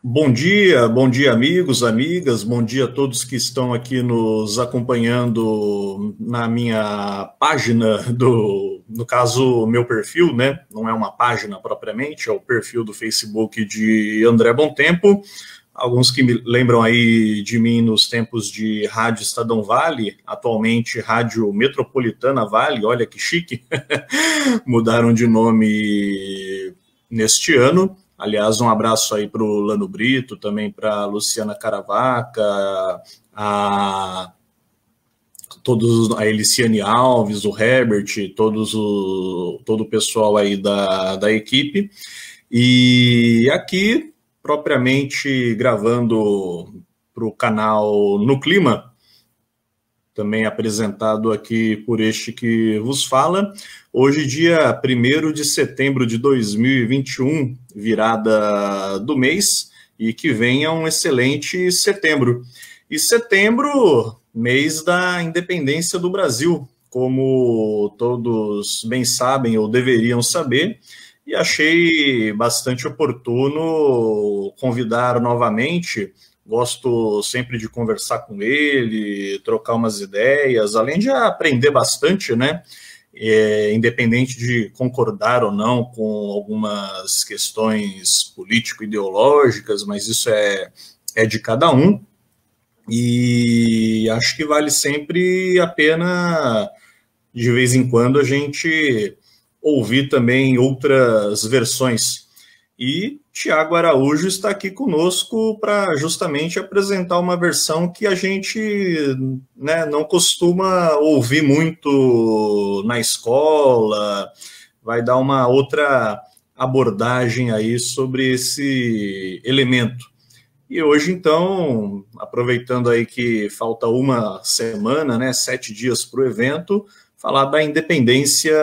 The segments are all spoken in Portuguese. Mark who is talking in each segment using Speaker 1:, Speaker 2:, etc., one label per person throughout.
Speaker 1: Bom dia, amigos, amigas, bom dia a todos que estão aqui nos acompanhando na minha página no caso, meu perfil, né? Não é uma página propriamente, é o perfil do Facebook de André Bom Tempo. Alguns que me lembram aí de mim nos tempos de Rádio Estadão Vale, atualmente Rádio Metropolitana Vale, olha que chique, mudaram de nome neste ano. Aliás, um abraço aí para o Lano Brito, também para a Luciana Caravaca, a Eliciane Alves, o Herbert, todo o pessoal aí da equipe. E aqui, propriamente gravando para o canal No Clima, também apresentado aqui por este que vos fala. Hoje, dia 1º de setembro de 2021, virada do mês, e que venha um excelente setembro. E setembro, mês da independência do Brasil, como todos bem sabem ou deveriam saber, e achei bastante oportuno convidar novamente. Gosto sempre de conversar com ele, trocar umas ideias, além de aprender bastante, né? Independente de concordar ou não com algumas questões político-ideológicas, mas isso é de cada um. E acho que vale sempre a pena, de vez em quando, a gente ouvir também outras versões. E Tiago Araújo está aqui conosco para justamente apresentar uma versão que a gente, né, não costuma ouvir muito na escola, vai dar uma outra abordagem aí sobre esse elemento. E hoje, então, aproveitando aí que falta uma semana, né, 7 dias para o evento, falar da independência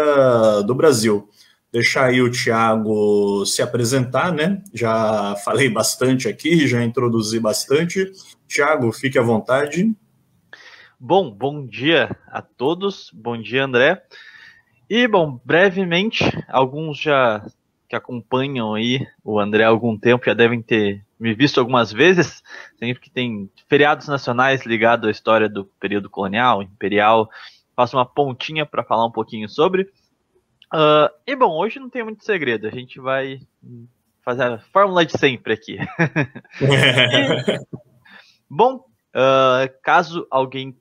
Speaker 1: do Brasil. Deixar aí o Tiago se apresentar, né? Já falei bastante aqui, já introduzi bastante. Tiago, fique à vontade.
Speaker 2: Bom dia a todos, bom dia, André. E, brevemente, alguns já que acompanham aí o André há algum tempo já devem ter me visto algumas vezes, sempre que tem feriados nacionais ligados à história do período colonial, imperial, faço uma pontinha para falar um pouquinho sobre. Hoje não tem muito segredo, a gente vai fazer a fórmula de sempre aqui. Caso alguém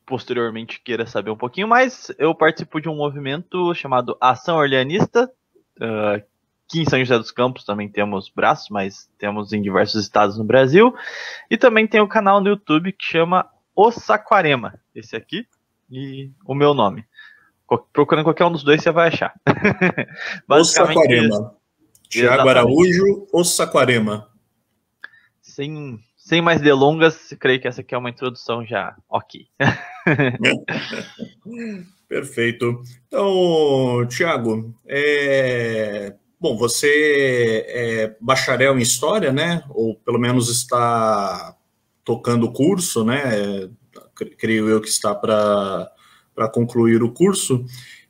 Speaker 2: posteriormente queira saber um pouquinho mais, eu participo de um movimento chamado Ação Orleanista, que em São José dos Campos também temos braços, mas temos em diversos estados no Brasil, e também tem um canal no YouTube que chama O Saquarema, esse aqui, e o meu nome. Procurando qualquer um dos dois, você vai achar.
Speaker 1: O Saquarema. Tiago Araújo, O Saquarema.
Speaker 2: Sem mais delongas, creio que essa aqui é uma introdução já ok.
Speaker 1: Perfeito. Então, Tiago, você é bacharel em História, né? Ou pelo menos está tocando o curso, né? Creio eu que está para concluir o curso.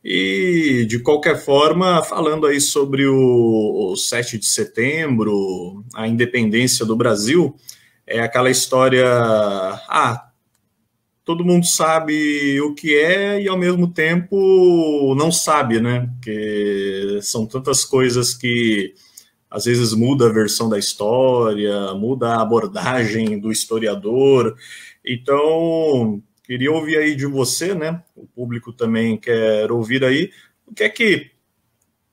Speaker 1: E, de qualquer forma, falando aí sobre o 7 de setembro, a independência do Brasil, é aquela história, todo mundo sabe o que é e, ao mesmo tempo, não sabe, né? Porque são tantas coisas que, às vezes, muda a versão da história, muda a abordagem do historiador. Então, queria ouvir aí de você, né? O público também quer ouvir aí. O que é que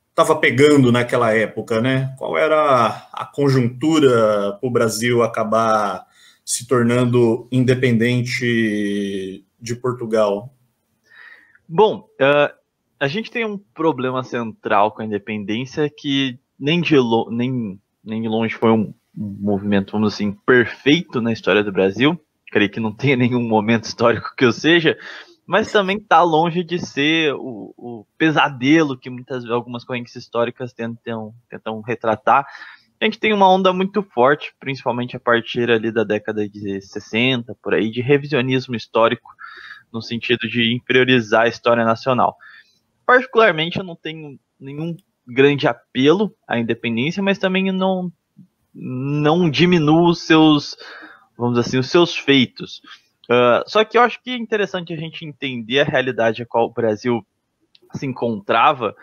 Speaker 1: estava pegando naquela época, né? Qual era a conjuntura para o Brasil acabar se tornando independente de Portugal?
Speaker 2: A gente tem um problema central com a independência que nem de longe foi um movimento, vamos assim, perfeito na história do Brasil. Creio que não tenha nenhum momento histórico que eu seja, mas também está longe de ser o pesadelo que algumas correntes históricas tentam retratar. A gente tem uma onda muito forte, principalmente a partir ali da década de 60, por aí, de revisionismo histórico, no sentido de inferiorizar a história nacional. Particularmente, eu não tenho nenhum grande apelo à independência, mas também não não diminua os seus, vamos dizer assim, os seus feitos. Só que eu acho que é interessante a gente entender a realidade a qual o Brasil se encontrava,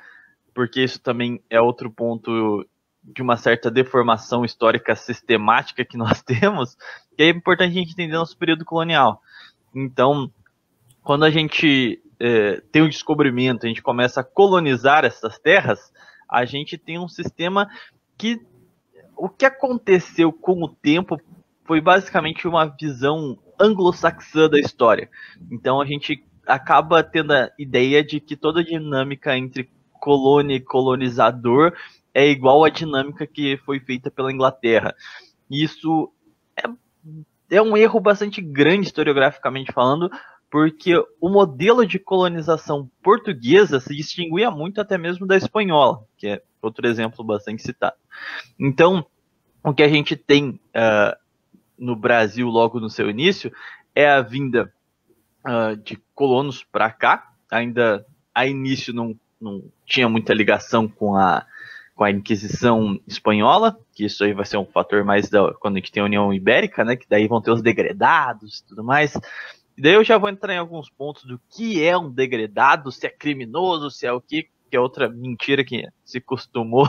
Speaker 2: porque isso também é outro ponto de uma certa deformação histórica sistemática que nós temos, que é importante a gente entender nosso período colonial. Então, quando a gente tem um descobrimento, a gente começa a colonizar essas terras, a gente tem um sistema que o que aconteceu com o tempo foi basicamente uma visão anglo-saxã da história. Então a gente acaba tendo a ideia de que toda a dinâmica entre colônia e colonizador é igual à dinâmica que foi feita pela Inglaterra. Isso é um erro bastante grande historiograficamente falando, porque o modelo de colonização portuguesa se distinguia muito até mesmo da espanhola, que é outro exemplo bastante citado. Então, o que a gente tem no Brasil logo no seu início é a vinda de colonos para cá. Ainda a início não tinha muita ligação com a Inquisição espanhola, que isso aí vai ser um fator mais quando a gente tem a União Ibérica, né, que daí vão ter os degredados e tudo mais. E daí eu já vou entrar em alguns pontos do que é um degredado, se é criminoso, se é o que é outra mentira que se costumou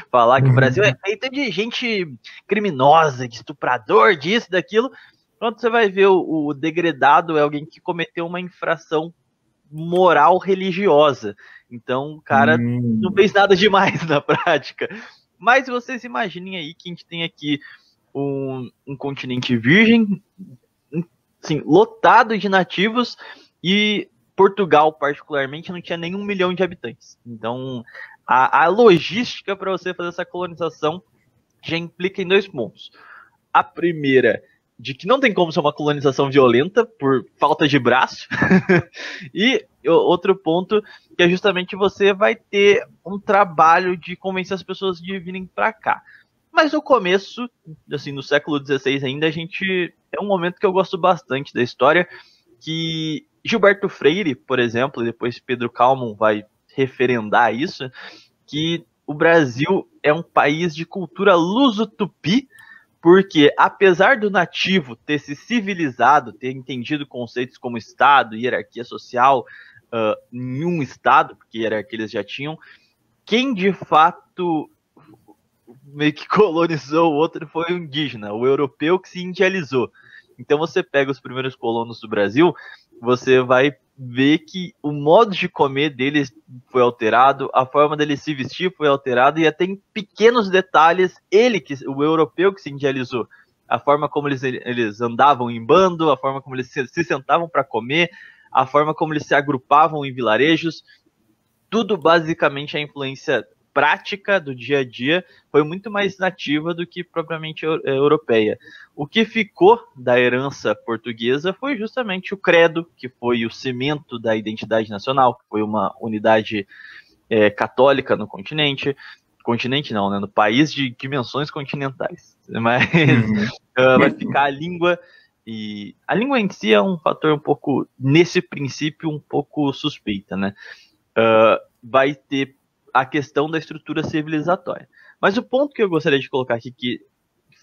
Speaker 2: falar, que o Brasil é feito de gente criminosa, de estuprador, disso, daquilo. Quando você vai ver o degredado é alguém que cometeu uma infração moral religiosa. Então, o cara não fez nada demais na prática. Mas vocês imaginem aí que a gente tem aqui um continente virgem, assim, lotado de nativos, e Portugal, particularmente, não tinha nem 1 milhão de habitantes. Então, a logística para você fazer essa colonização já implica em 2 pontos. A primeira, de que não tem como ser uma colonização violenta por falta de braço. E outro ponto, que é justamente você vai ter um trabalho de convencer as pessoas de virem para cá. Mas no começo, assim, no século XVI ainda, é um momento que eu gosto bastante da história, que Gilberto Freire, por exemplo, e depois Pedro Calmon vai referendar isso, que o Brasil é um país de cultura luso-tupi, porque apesar do nativo ter se civilizado, ter entendido conceitos como Estado, hierarquia social, em um Estado, porque hierarquia eles já tinham, quem de fato meio que colonizou o outro foi o indígena, o europeu que se indializou. Então você pega os primeiros colonos do Brasil, você vai ver que o modo de comer deles foi alterado, a forma deles se vestir foi alterada, e até em pequenos detalhes, o europeu que se indializou, a forma como eles andavam em bando, a forma como eles se sentavam para comer, a forma como eles se agrupavam em vilarejos, tudo basicamente a influência prática do dia a dia foi muito mais nativa do que propriamente europeia. O que ficou da herança portuguesa foi justamente o credo, que foi o cimento da identidade nacional, que foi uma unidade católica no continente não, né, no país de dimensões continentais, mas vai ficar a língua, e a língua em si é um fator um pouco, nesse princípio, um pouco suspeita, né? Vai ter a questão da estrutura civilizatória. Mas o ponto que eu gostaria de colocar aqui, que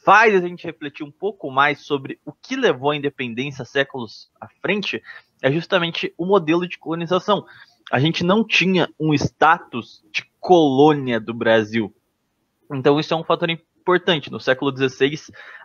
Speaker 2: faz a gente refletir um pouco mais sobre o que levou à independência séculos à frente, é justamente o modelo de colonização. A gente não tinha um status de colônia do Brasil. Então isso é um fator importante. No século XVI,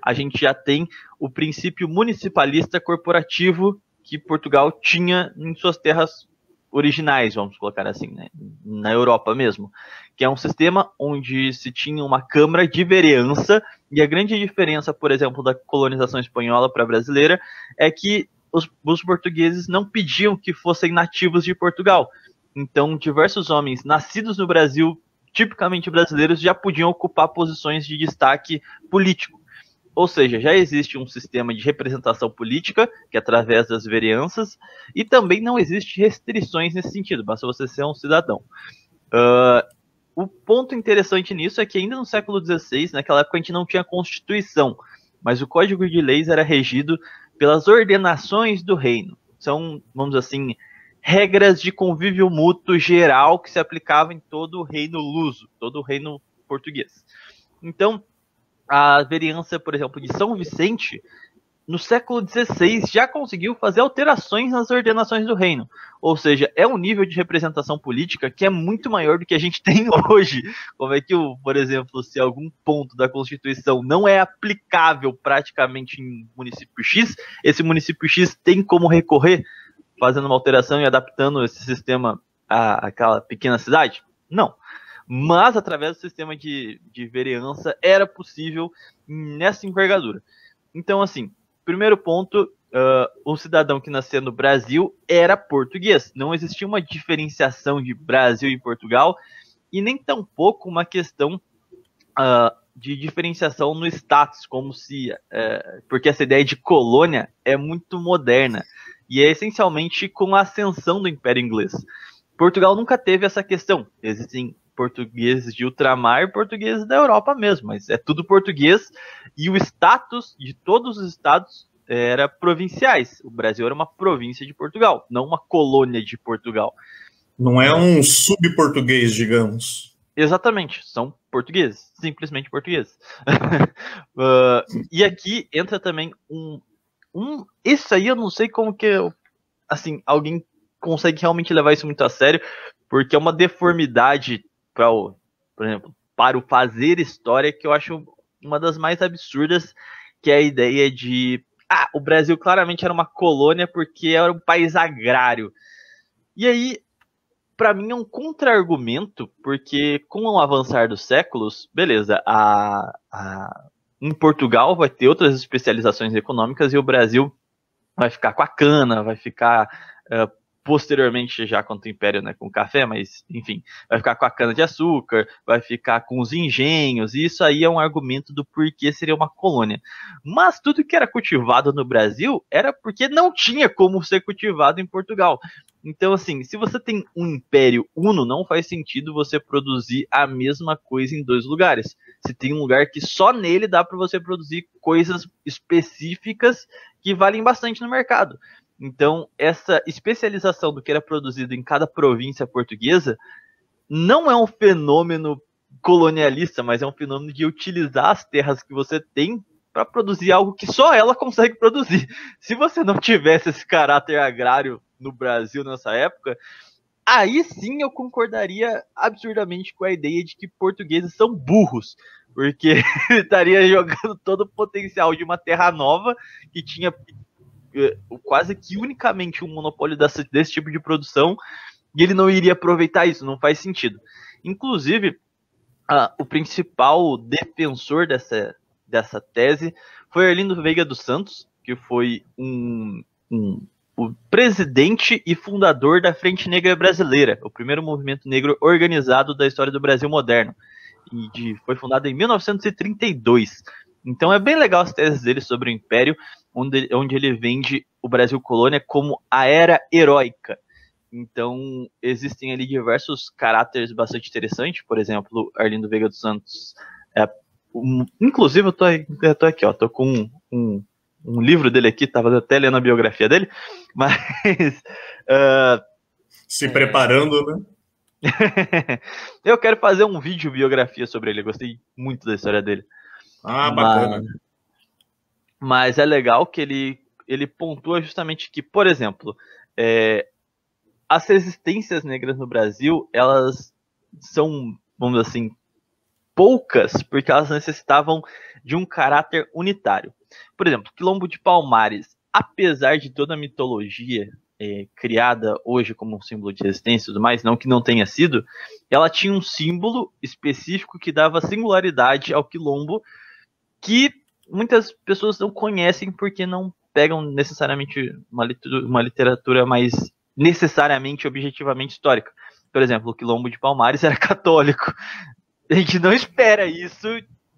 Speaker 2: a gente já tem o princípio municipalista corporativo que Portugal tinha em suas terras originais, vamos colocar assim, né? Na Europa mesmo, que é um sistema onde se tinha uma câmara de vereança, e a grande diferença, por exemplo, da colonização espanhola para a brasileira é que os portugueses não pediam que fossem nativos de Portugal. Então, diversos homens nascidos no Brasil, tipicamente brasileiros, já podiam ocupar posições de destaque político. Ou seja, já existe um sistema de representação política, que é através das vereanças, e também não existe restrições nesse sentido, basta você ser um cidadão. O ponto interessante nisso é que ainda no século XVI, naquela época a gente não tinha Constituição, mas o Código de Leis era regido pelas ordenações do reino. São, vamos dizer assim, regras de convívio mútuo geral que se aplicavam em todo o reino luso, todo o reino português. Então, a vereança, por exemplo, de São Vicente, no século XVI, já conseguiu fazer alterações nas ordenações do reino. Ou seja, é um nível de representação política que é muito maior do que a gente tem hoje. Como é que, por exemplo, se algum ponto da Constituição não é aplicável praticamente em município X, esse município X tem como recorrer, fazendo uma alteração e adaptando esse sistema àquela pequena cidade? Não. Mas, através do sistema de vereança, era possível nessa envergadura. Então, assim, primeiro ponto, o cidadão que nasceu no Brasil era português. Não existia uma diferenciação de Brasil e Portugal, e nem tampouco uma questão de diferenciação no status, como se... porque essa ideia de colônia é muito moderna, e é essencialmente com a ascensão do Império Inglês. Portugal nunca teve essa questão. Existem portugueses de ultramar e portugueses da Europa mesmo, mas é tudo português, e o status de todos os estados era provinciais. O Brasil era uma província de Portugal, não uma colônia de Portugal.
Speaker 1: Não é um sub-português, digamos.
Speaker 2: Exatamente, são portugueses, simplesmente portugueses. E aqui entra também isso aí eu não sei como que, assim, alguém consegue realmente levar isso muito a sério, porque é uma deformidade, por exemplo, para o fazer história, que eu acho uma das mais absurdas, que é a ideia de o Brasil claramente era uma colônia porque era um país agrário. E aí, para mim, é um contra-argumento, porque com o avançar dos séculos, beleza, em Portugal vai ter outras especializações econômicas e o Brasil vai ficar com a cana, vai ficar... posteriormente, já contra o Império, né, com o café, mas, enfim, vai ficar com a cana-de-açúcar, vai ficar com os engenhos, e isso aí é um argumento do porquê seria uma colônia. Mas tudo que era cultivado no Brasil era porque não tinha como ser cultivado em Portugal. Então, assim, se você tem um império uno, não faz sentido você produzir a mesma coisa em dois lugares. Se tem um lugar que só nele dá para você produzir coisas específicas que valem bastante no mercado. Então, essa especialização do que era produzido em cada província portuguesa não é um fenômeno colonialista, mas é um fenômeno de utilizar as terras que você tem para produzir algo que só ela consegue produzir. Se você não tivesse esse caráter agrário no Brasil nessa época, aí sim eu concordaria absurdamente com a ideia de que portugueses são burros, porque estaria jogando todo o potencial de uma terra nova que tinha quase que unicamente um monopólio desse tipo de produção, e ele não iria aproveitar isso, não faz sentido. Inclusive, o principal defensor dessa tese foi Arlindo Veiga dos Santos, que foi o presidente e fundador da Frente Negra Brasileira, o primeiro movimento negro organizado da história do Brasil moderno, e foi fundado em 1932. Então é bem legal as teses dele sobre o Império, onde ele vende o Brasil colônia como a era heróica. Então existem ali diversos caráteres bastante interessantes. Por exemplo, Arlindo Veiga dos Santos. Inclusive, eu tô aqui, ó, tô com um livro dele aqui, tava até lendo a biografia dele, mas...
Speaker 1: se preparando, né?
Speaker 2: Eu quero fazer um vídeo biografia sobre ele, eu gostei muito da história dele.
Speaker 1: Bacana.
Speaker 2: Mas é legal que ele pontua justamente que, por exemplo, as resistências negras no Brasil, elas são, vamos dizer assim, poucas, porque elas necessitavam de um caráter unitário. Por exemplo, Quilombo de Palmares, apesar de toda a mitologia criada hoje como um símbolo de resistência e tudo mais, não que não tenha sido, ela tinha um símbolo específico que dava singularidade ao Quilombo, que muitas pessoas não conhecem porque não pegam necessariamente uma literatura mais necessariamente, objetivamente histórica. Por exemplo, o Quilombo de Palmares era católico. A gente não espera isso,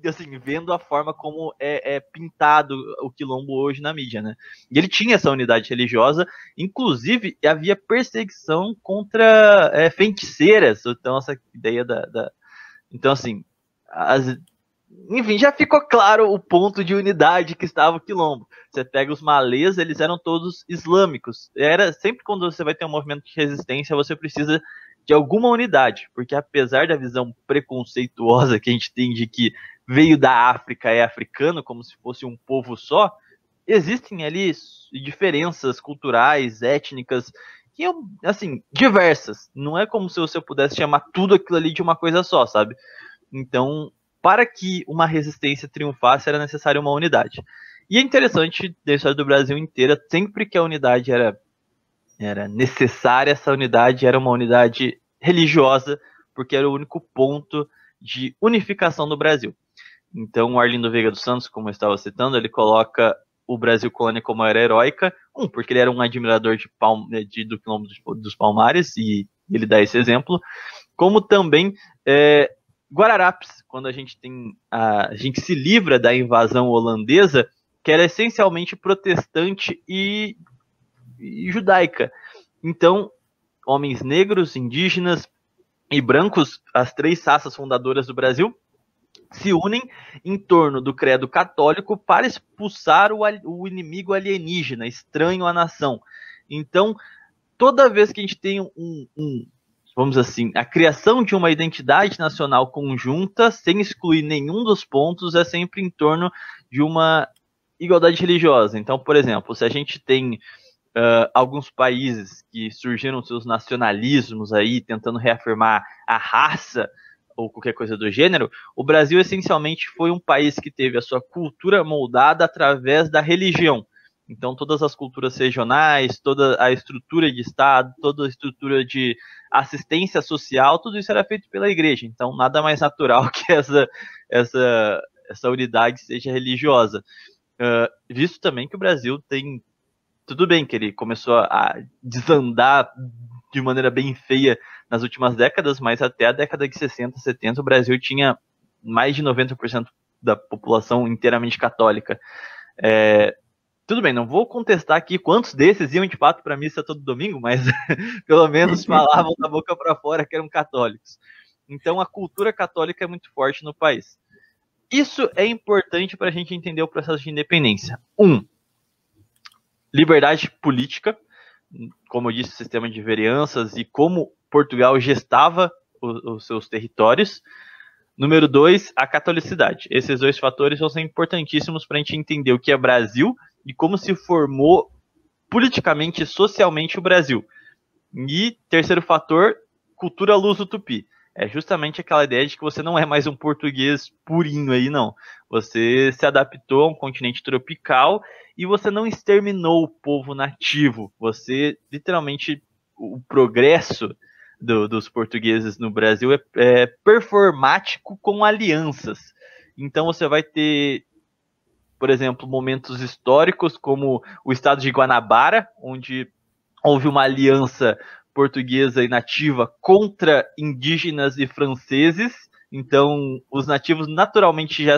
Speaker 2: assim, vendo a forma como é pintado o Quilombo hoje na mídia, né? E ele tinha essa unidade religiosa, inclusive havia perseguição contra feiticeiras, então essa ideia Então, assim, enfim, já ficou claro o ponto de unidade que estava o Quilombo. Você pega os malês, eles eram todos islâmicos. Sempre quando você vai ter um movimento de resistência, você precisa de alguma unidade, porque apesar da visão preconceituosa que a gente tem de que veio da África, é africano, como se fosse um povo só, existem ali diferenças culturais, étnicas, que assim, diversas. Não é como se você pudesse chamar tudo aquilo ali de uma coisa só, sabe? Então, para que uma resistência triunfasse, era necessária uma unidade. E é interessante da história do Brasil inteira, sempre que a unidade era necessária, essa unidade era uma unidade religiosa, porque era o único ponto de unificação do Brasil. Então, o Arlindo Veiga dos Santos, como eu estava citando, ele coloca o Brasil colônia como era heróica, porque ele era um admirador do Quilombo dos Palmares, e ele dá esse exemplo, como também Guararapes, quando a gente se livra da invasão holandesa, que era essencialmente protestante e judaica. Então, homens negros, indígenas e brancos, as 3 raças fundadoras do Brasil, se unem em torno do credo católico para expulsar o inimigo alienígena, estranho à nação. Então, toda vez que a gente tem vamos assim, a criação de uma identidade nacional conjunta, sem excluir nenhum dos pontos, é sempre em torno de uma igualdade religiosa. Então, por exemplo, se a gente tem alguns países que surgiram seus nacionalismos aí, tentando reafirmar a raça ou qualquer coisa do gênero, o Brasil essencialmente foi um país que teve a sua cultura moldada através da religião. Então, todas as culturas regionais, toda a estrutura de Estado, toda a estrutura de assistência social, tudo isso era feito pela igreja. Então, nada mais natural que essa unidade seja religiosa. Visto também que o Brasil tem... Tudo bem que ele começou a desandar de maneira bem feia nas últimas décadas, mas até a década de 60, 70, o Brasil tinha mais de 90% da população inteiramente católica. Tudo bem, não vou contestar aqui quantos desses iam de fato para a missa todo domingo, mas pelo menos falavam da boca para fora que eram católicos. Então a cultura católica é muito forte no país. Isso é importante para a gente entender o processo de independência. Liberdade política, como eu disse, o sistema de vereanças e como Portugal gestava os seus territórios. Número 2, a catolicidade. Esses 2 fatores vão ser importantíssimos para a gente entender o que é Brasil e como se formou politicamente e socialmente o Brasil. E terceiro fator, cultura luso-tupi. É justamente aquela ideia de que você não é mais um português purinho aí, não. Você se adaptou a um continente tropical e você não exterminou o povo nativo. Você, literalmente, o progresso dos portugueses no Brasil é performático com alianças. Então você vai ter, por exemplo, momentos históricos como o estado de Guanabara, onde houve uma aliança portuguesa e nativa contra indígenas e franceses. Então os nativos naturalmente já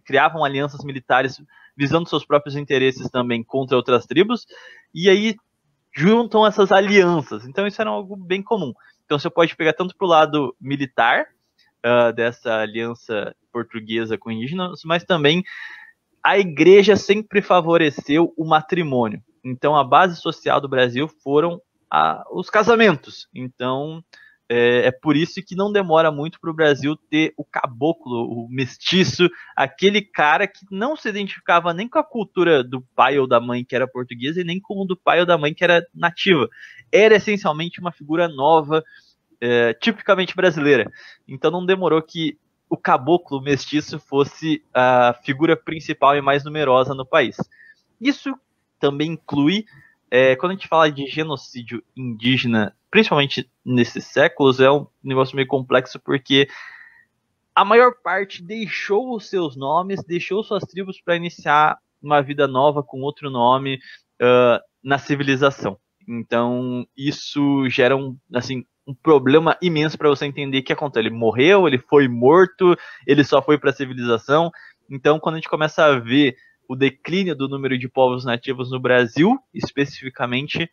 Speaker 2: criavam alianças militares visando seus próprios interesses também contra outras tribos, e aí juntam essas alianças. Então isso era algo bem comum. Então você pode pegar tanto para o lado militar dessa aliança portuguesa com indígenas, mas também a igreja sempre favoreceu o matrimônio. Então a base social do Brasil foram os casamentos. Então é por isso que não demora muito para o Brasil ter o caboclo, o mestiço, aquele cara que não se identificava nem com a cultura do pai ou da mãe que era portuguesa e nem com o do pai ou da mãe que era nativa. Era essencialmente uma figura nova, tipicamente brasileira. Então não demorou que o caboclo, o mestiço, fosse a figura principal e mais numerosa no país. Isso também inclui, quando a gente fala de genocídio indígena, principalmente nesses séculos, é um negócio meio complexo, porque a maior parte deixou os seus nomes, deixou suas tribos para iniciar uma vida nova com outro nome na civilização. Então, isso gera um problema imenso para você entender o que aconteceu. Ele morreu, ele foi morto, ele só foi para a civilização. Então, quando a gente começa a ver o declínio do número de povos nativos no Brasil, especificamente,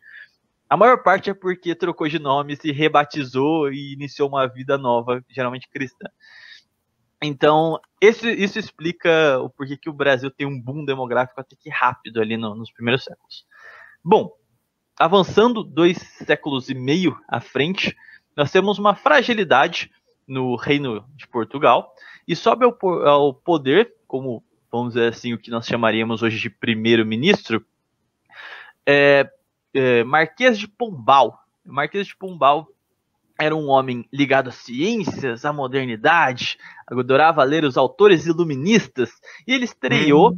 Speaker 2: a maior parte é porque trocou de nome, se rebatizou e iniciou uma vida nova, geralmente cristã. Então, isso explica o porquê que o Brasil tem um boom demográfico até que rápido ali nos primeiros séculos. Bom, avançando 2,5 séculos à frente, nós temos uma fragilidade no Reino de Portugal e sobe ao poder, como, vamos dizer assim, o que nós chamaríamos hoje de primeiro-ministro, Marquês de Pombal. O Marquês de Pombal era um homem ligado às ciências, à modernidade, adorava ler os autores iluministas, e ele estreou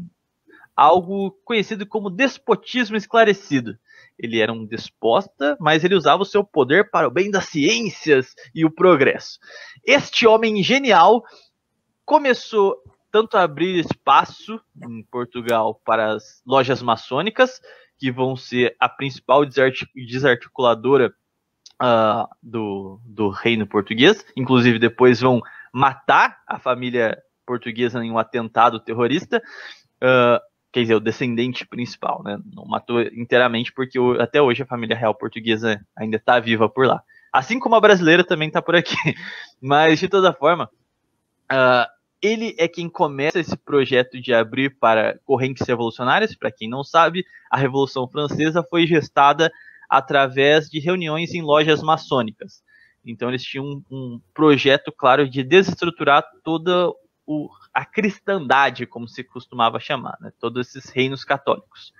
Speaker 2: algo conhecido como despotismo esclarecido. Ele era um despota, mas ele usava o seu poder para o bem das ciências e o progresso. Este homem genial começou tanto a abrir espaço em Portugal para as lojas maçônicas, que vão ser a principal desarticuladora do reino português. Inclusive, depois vão matar a família portuguesa em um atentado terrorista. Quer dizer, o descendente principal, né? Não matou inteiramente, porque até hoje a família real portuguesa ainda está viva por lá. Assim como a brasileira também está por aqui. Mas, de toda forma, ele é quem começa esse projeto de abrir para correntes revolucionárias. Para quem não sabe, a Revolução Francesa foi gestada através de reuniões em lojas maçônicas. Então, eles tinham um projeto, claro, de desestruturar toda a cristandade, como se costumava chamar, né? Todos esses reinos católicos.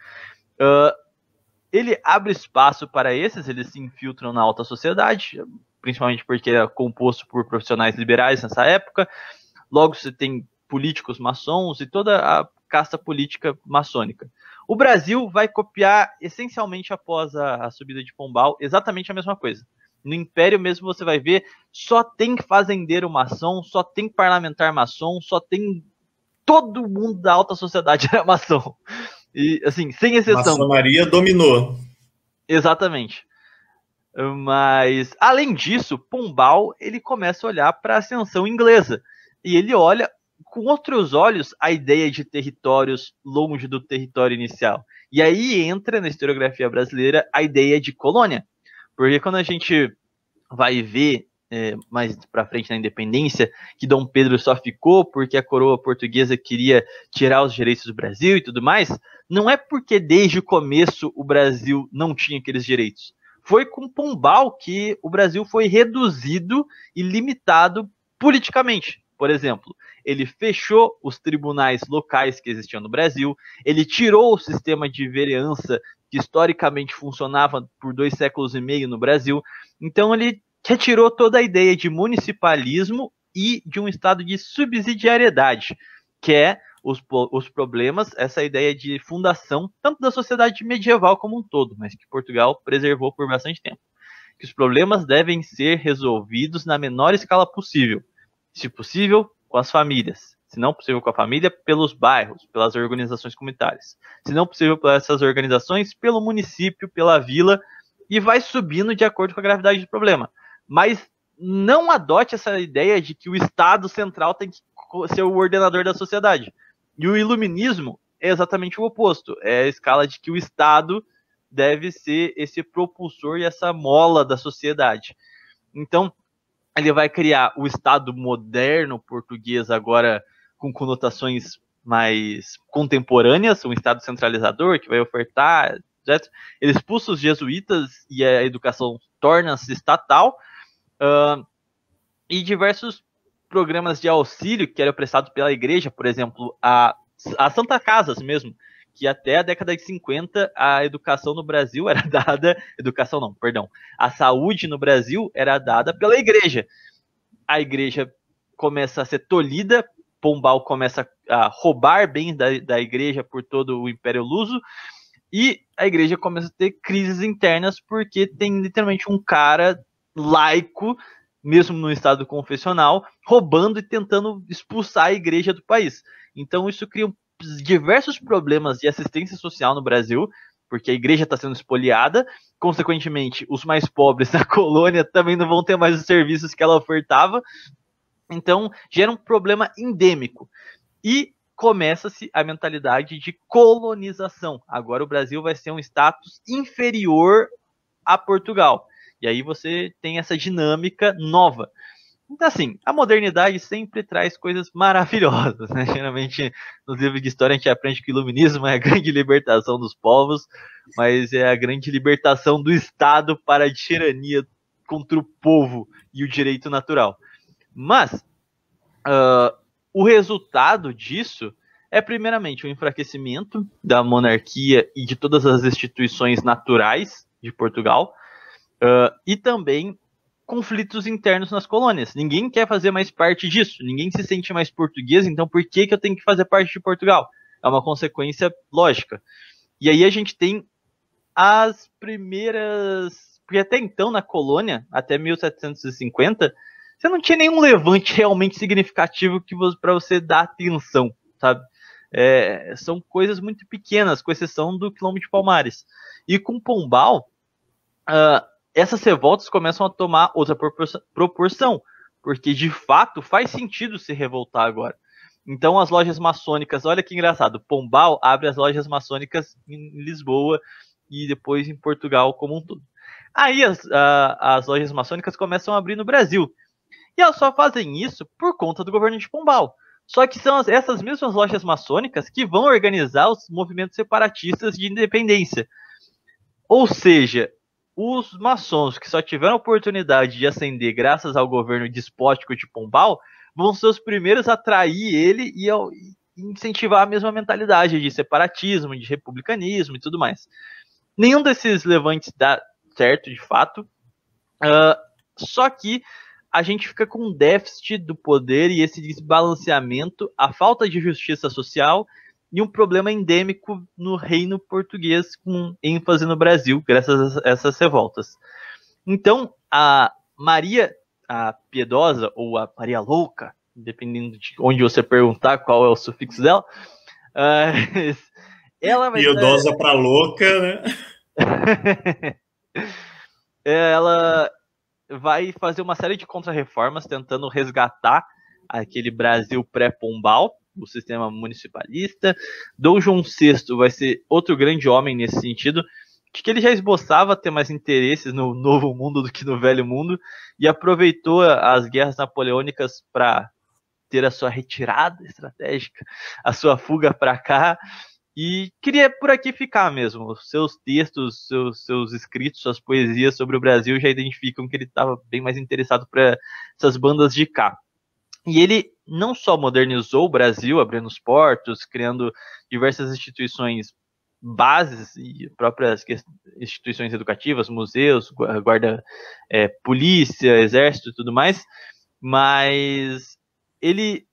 Speaker 2: Ele abre espaço para esses, eles se infiltram na alta sociedade, principalmente porque era composto por profissionais liberais nessa época. Logo você tem políticos maçons e toda a casta política maçônica. O Brasil vai copiar essencialmente após a subida de Pombal exatamente a mesma coisa. No Império mesmo você vai ver, só tem fazendeiro maçom, só tem parlamentar maçom, só tem todo mundo da alta sociedade era maçom. E assim, sem exceção.
Speaker 1: Maçonaria dominou.
Speaker 2: Exatamente. Mas, além disso, Pombal, ele começa a olhar para a ascensão inglesa. E ele olha com outros olhos a ideia de territórios longe do território inicial. E aí entra na historiografia brasileira a ideia de colônia. Porque quando a gente vai ver mais para frente na independência que Dom Pedro só ficou porque a coroa portuguesa queria tirar os direitos do Brasil e tudo mais, não é porque desde o começo o Brasil não tinha aqueles direitos. Foi com Pombal que o Brasil foi reduzido e limitado politicamente. Por exemplo, ele fechou os tribunais locais que existiam no Brasil, ele tirou o sistema de vereança que historicamente funcionava por 2 séculos e meio no Brasil. Então ele retirou toda a ideia de municipalismo e de um estado de subsidiariedade, que é os problemas, essa ideia de fundação, tanto da sociedade medieval como um todo, mas que Portugal preservou por bastante tempo. Que os problemas devem ser resolvidos na menor escala possível. Se possível, com as famílias. Se não possível com a família, pelos bairros, pelas organizações comunitárias. Se não possível por essas organizações, pelo município, pela vila, e vai subindo de acordo com a gravidade do problema. Mas não adote essa ideia de que o Estado central tem que ser o ordenador da sociedade. E o iluminismo é exatamente o oposto. É a escala de que o Estado deve ser esse propulsor e essa mola da sociedade. Então, ele vai criar o Estado moderno português agora com conotações mais contemporâneas, um Estado centralizador que vai ofertar, etc. Ele expulsa os jesuítas e a educação torna-se estatal, e diversos programas de auxílio que eram prestados pela igreja, por exemplo, a Santa Casas mesmo, que até a década de 50 a educação no Brasil era dada, a saúde no Brasil era dada pela igreja. A igreja começa a ser tolhida, Pombal começa a roubar bens da igreja por todo o Império Luso, e a igreja começa a ter crises internas porque tem literalmente um cara laico, mesmo no estado confessional, roubando e tentando expulsar a igreja do país. Então isso cria diversos problemas de assistência social no Brasil, porque a igreja está sendo espoliada, consequentemente os mais pobres da colônia também não vão ter mais os serviços que ela ofertava, então gera um problema endêmico. E começa-se a mentalidade de colonização. Agora o Brasil vai ser um status inferior a Portugal. E aí você tem essa dinâmica nova. Então, assim, a modernidade sempre traz coisas maravilhosas, né? Geralmente, nos livros de história, a gente aprende que o iluminismo é a grande libertação dos povos, mas é a grande libertação do Estado para a tirania contra o povo e o direito natural. Mas o resultado disso é, primeiramente, o enfraquecimento da monarquia e de todas as instituições naturais de Portugal, e também conflitos internos nas colônias. Ninguém quer fazer mais parte disso, ninguém se sente mais português, então por que eu tenho que fazer parte de Portugal? É uma consequência lógica. E aí a gente tem as primeiras... Porque até então, na colônia, até 1750, você não tinha nenhum levante realmente significativo para você dar atenção, sabe? São coisas muito pequenas, com exceção do Quilombo de Palmares. E com Pombal, essas revoltas começam a tomar outra proporção, porque de fato faz sentido se revoltar agora. Então as lojas maçônicas, olha que engraçado, Pombal abre as lojas maçônicas em Lisboa e depois em Portugal como um todo. Aí as lojas maçônicas começam a abrir no Brasil. E elas só fazem isso por conta do governo de Pombal. Só que são essas mesmas lojas maçônicas que vão organizar os movimentos separatistas de independência. Ou seja, os maçons que só tiveram a oportunidade de ascender graças ao governo despótico de Pombal vão ser os primeiros a trair ele e incentivar a mesma mentalidade de separatismo, de republicanismo e tudo mais. Nenhum desses levantes dá certo, de fato, só que a gente fica com um déficit do poder e esse desbalanceamento, a falta de justiça social e um problema endêmico no reino português, com ênfase no Brasil, graças a essas revoltas. Então, a Maria, a Piedosa, ou a Maria Louca, dependendo de onde você perguntar qual é o sufixo dela, ela vai...
Speaker 1: Piedosa para louca, né?
Speaker 2: Ela vai fazer uma série de contrarreformas tentando resgatar aquele Brasil pré-Pombal, o sistema municipalista. Dom João VI vai ser outro grande homem nesse sentido, de que ele já esboçava ter mais interesses no Novo Mundo do que no Velho Mundo, e aproveitou as guerras napoleônicas para ter a sua retirada estratégica, a sua fuga para cá, e queria por aqui ficar mesmo. Os seus textos, seus escritos, suas poesias sobre o Brasil já identificam que ele estava bem mais interessado para essas bandas de cá. E ele não só modernizou o Brasil, abrindo os portos, criando diversas instituições bases e próprias instituições educativas, museus, guarda, polícia, exército e tudo mais, mas ele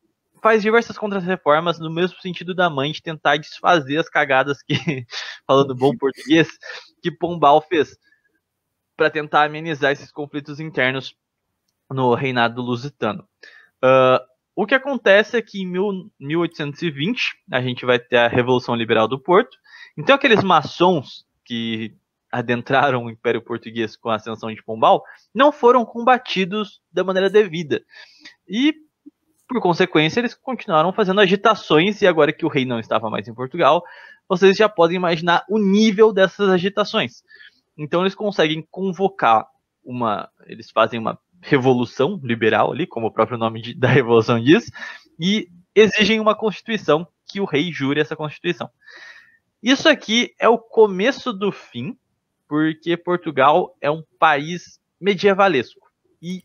Speaker 2: faz diversas contrarreformas no mesmo sentido da mãe, de tentar desfazer as cagadas que, falando bom português, que Pombal fez, para tentar amenizar esses conflitos internos no reinado lusitano. O que acontece é que em 1820 a gente vai ter a Revolução Liberal do Porto. Então aqueles maçons que adentraram o Império Português com a ascensão de Pombal não foram combatidos da maneira devida. E, por consequência, eles continuaram fazendo agitações, e agora que o rei não estava mais em Portugal, vocês já podem imaginar o nível dessas agitações. Então eles conseguem convocar eles fazem uma revolução liberal ali, como o próprio nome da revolução diz, e exigem uma constituição, que o rei jure essa constituição. Isso aqui é o começo do fim, porque Portugal é um país medievalesco. E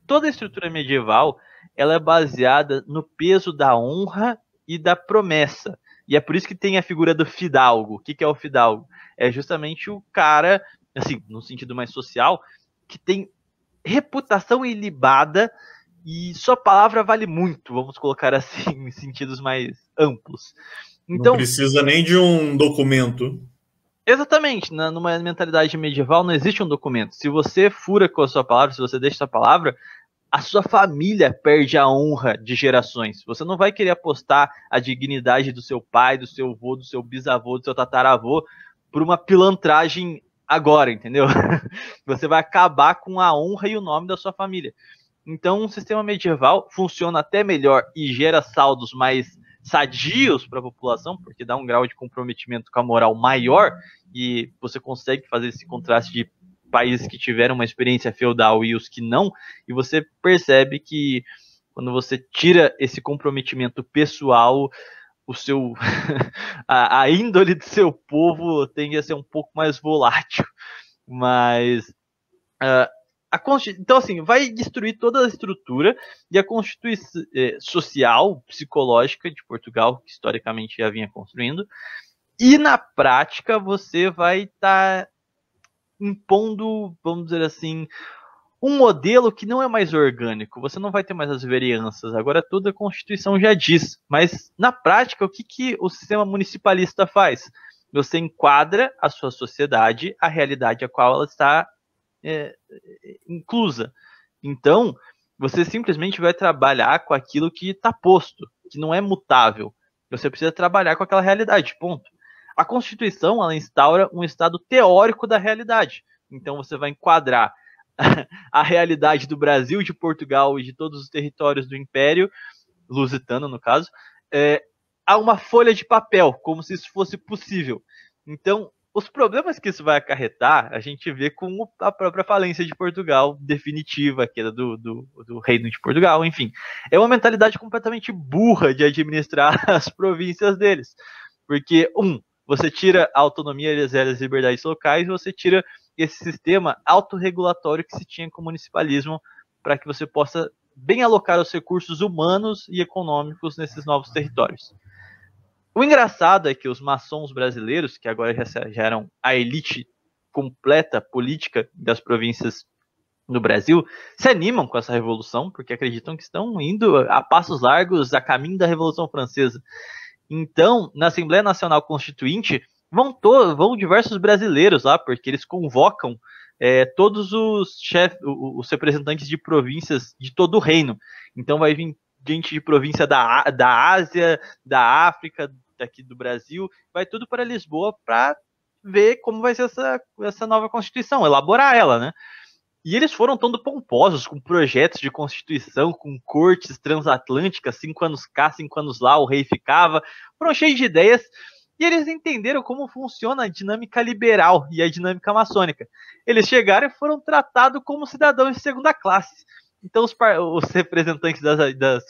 Speaker 2: toda a estrutura medieval ela é baseada no peso da honra e da promessa. E é por isso que tem a figura do fidalgo. O que é o fidalgo? É justamente o cara, assim, no sentido mais social, que tem reputação ilibada e sua palavra vale muito, vamos colocar assim, em sentidos mais amplos. Então,
Speaker 1: não precisa nem de um documento.
Speaker 2: Exatamente, numa mentalidade medieval não existe um documento. Se você fura com a sua palavra, se você deixa a sua palavra, a sua família perde a honra de gerações. Você não vai querer apostar a dignidade do seu pai, do seu avô, do seu bisavô, do seu tataravô por uma pilantragem agora, entendeu? Você vai acabar com a honra e o nome da sua família. Então, um sistema medieval funciona até melhor e gera saldos mais sadios para a população, porque dá um grau de comprometimento com a moral maior, e você consegue fazer esse contraste de países que tiveram uma experiência feudal e os que não, e você percebe que quando você tira esse comprometimento pessoal, a índole do seu povo tende a ser um pouco mais volátil. Mas Então, assim, vai destruir toda a estrutura e a constituição social, psicológica de Portugal, que historicamente já vinha construindo. E na prática você vai estar impondo, vamos dizer assim, um modelo que não é mais orgânico. Você não vai ter mais as vereanças. Agora toda a Constituição já diz. Mas na prática, o que o sistema municipalista faz? Você enquadra a sua sociedade à realidade a qual ela está inclusa. Então, você simplesmente vai trabalhar com aquilo que está posto, que não é mutável. Você precisa trabalhar com aquela realidade, ponto. A Constituição, ela instaura um estado teórico da realidade. Então, você vai enquadrar a realidade do Brasil, de Portugal e de todos os territórios do Império, lusitano no caso, a uma folha de papel, como se isso fosse possível. Então, os problemas que isso vai acarretar, a gente vê com a própria falência de Portugal, definitiva, que era do Reino de Portugal, enfim. É uma mentalidade completamente burra de administrar as províncias deles. Porque, você tira a autonomia e as liberdades locais, você tira esse sistema autorregulatório que se tinha com o municipalismo para que você possa bem alocar os recursos humanos e econômicos nesses novos territórios. O engraçado é que os maçons brasileiros, que agora já eram a elite completa política das províncias do Brasil, se animam com essa revolução, porque acreditam que estão indo a passos largos a caminho da Revolução Francesa. Então, na Assembleia Nacional Constituinte, vão diversos brasileiros lá, porque eles convocam todos os chefes, os representantes de províncias de todo o reino. Então vai vir gente de província da Ásia, da África, daqui do Brasil, vai tudo para Lisboa para ver como vai ser essa nova Constituição, elaborar ela, né? E eles foram todo pomposos, com projetos de Constituição, com cortes transatlânticas, 5 anos cá, 5 anos lá, o rei ficava, foram cheios de ideias, e eles entenderam como funciona a dinâmica liberal e a dinâmica maçônica. Eles chegaram e foram tratados como cidadãos de segunda classe. Então os representantes das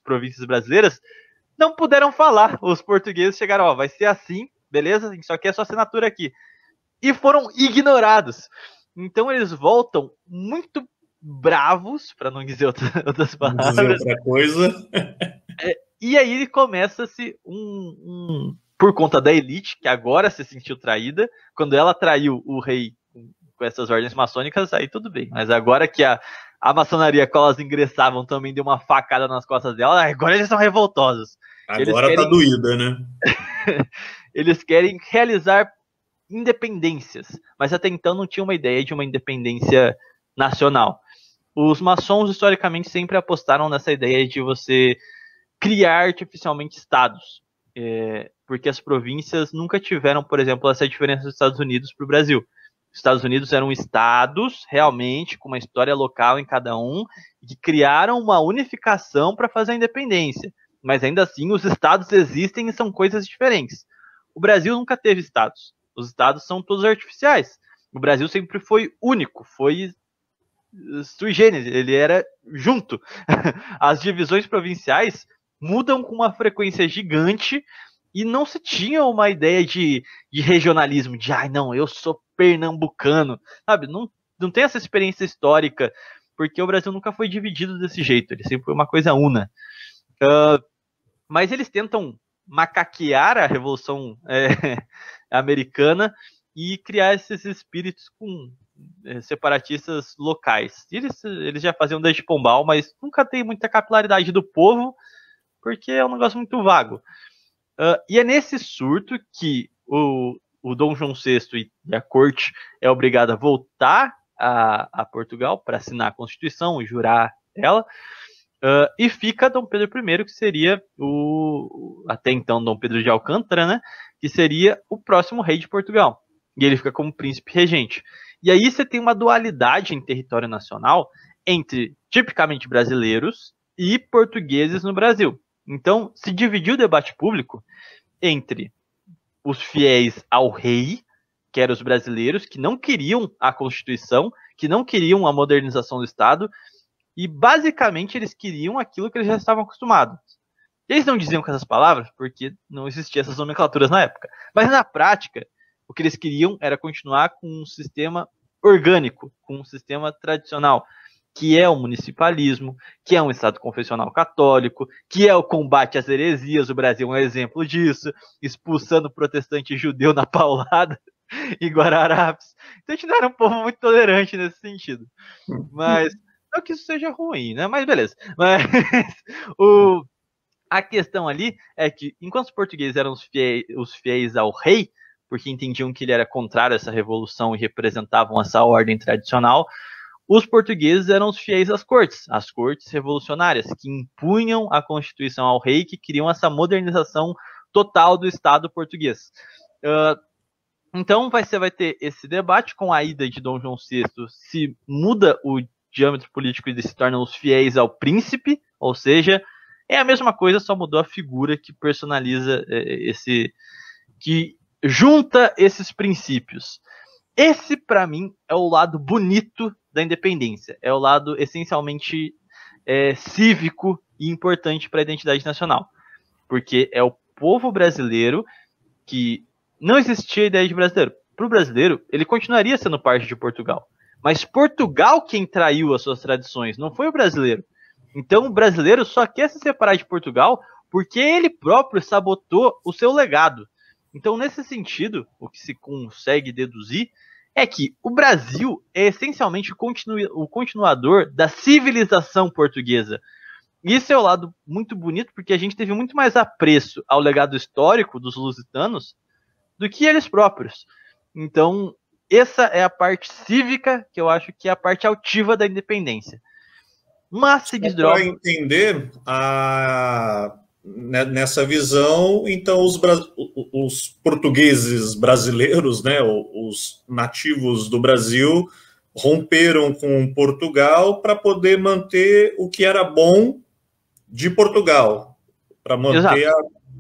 Speaker 2: províncias brasileiras não puderam falar. Os portugueses chegaram, vai ser assim, beleza? Isso aqui é sua assinatura aqui. E foram ignorados. Então eles voltam muito bravos, para não dizer outras palavras.
Speaker 1: Não dizer outra coisa.
Speaker 2: E aí começa-se por conta da elite, que agora se sentiu traída, quando ela traiu o rei com essas ordens maçônicas, aí tudo bem. Mas agora que a maçonaria, qual elas ingressavam, também deu uma facada nas costas dela, agora eles são revoltosos.
Speaker 1: Agora tá doída, né?
Speaker 2: Eles querem realizar independências, mas até então não tinha uma ideia de uma independência nacional. Os maçons, historicamente, sempre apostaram nessa ideia de você criar artificialmente estados, porque as províncias nunca tiveram, por exemplo, essa diferença dos Estados Unidos para o Brasil. Os Estados Unidos eram estados, realmente, com uma história local em cada um, que criaram uma unificação para fazer a independência. Mas ainda assim, os estados existem e são coisas diferentes. O Brasil nunca teve estados. Os estados são todos artificiais. O Brasil sempre foi único, foi sui generis, ele era junto. As divisões provinciais mudam com uma frequência gigante e não se tinha uma ideia de regionalismo, de, não, eu sou pernambucano, sabe? Não tem essa experiência histórica, porque o Brasil nunca foi dividido desse jeito, ele sempre foi uma coisa una. Mas eles tentam macaquear a Revolução Americana e criar esses espíritos com separatistas locais. Eles já faziam desde Pombal, mas nunca tem muita capilaridade do povo, porque é um negócio muito vago. E é nesse surto que o Dom João VI e a corte é obrigada a voltar a Portugal para assinar a Constituição e jurar ela. E fica Dom Pedro I, que seria até então Dom Pedro de Alcântara, né? Que seria o próximo rei de Portugal. E ele fica como príncipe regente. E aí você tem uma dualidade em território nacional entre tipicamente brasileiros e portugueses no Brasil. Então se dividiu o debate público entre os fiéis ao rei, que eram os brasileiros, que não queriam a Constituição, que não queriam a modernização do Estado, e basicamente eles queriam aquilo que eles já estavam acostumados. Eles não diziam com essas palavras, porque não existiam essas nomenclaturas na época. Mas na prática, o que eles queriam era continuar com um sistema orgânico com um sistema tradicional, que é o municipalismo, que é um Estado confessional católico, que é o combate às heresias. O Brasil é um exemplo disso, expulsando protestante judeu na paulada em Guararapes. Então a gente não era um povo muito tolerante nesse sentido. Mas não que isso seja ruim, né? Mas beleza. Mas a questão ali é que, enquanto os portugueses eram os fiéis ao rei, porque entendiam que ele era contrário a essa revolução e representavam essa ordem tradicional, os portugueses eram os fiéis às cortes revolucionárias, que impunham a Constituição ao rei, que queriam essa modernização total do Estado português. Então você vai ter esse debate com a ida de Dom João VI, se muda o diâmetro político e se tornam os fiéis ao príncipe, ou seja, é a mesma coisa, só mudou a figura que personaliza que junta esses princípios. Esse, para mim, é o lado bonito da independência. É o lado essencialmente cívico e importante para a identidade nacional. Porque é o povo brasileiro que não existia a ideia de brasileiro. Para o brasileiro, ele continuaria sendo parte de Portugal. Mas Portugal quem traiu as suas tradições, não foi o brasileiro. Então o brasileiro só quer se separar de Portugal porque ele próprio sabotou o seu legado. Então, nesse sentido, o que se consegue deduzir é que o Brasil é essencialmente o continuador da civilização portuguesa. Isso é o lado muito bonito, porque a gente teve muito mais apreço ao legado histórico dos lusitanos do que eles próprios. Então, essa é a parte cívica, que eu acho que é a parte altiva da independência. Mas se desdobra...
Speaker 1: Para entender, nessa visão, então os portugueses brasileiros, né, os nativos do Brasil, romperam com Portugal para poder manter o que era bom de Portugal, para manter a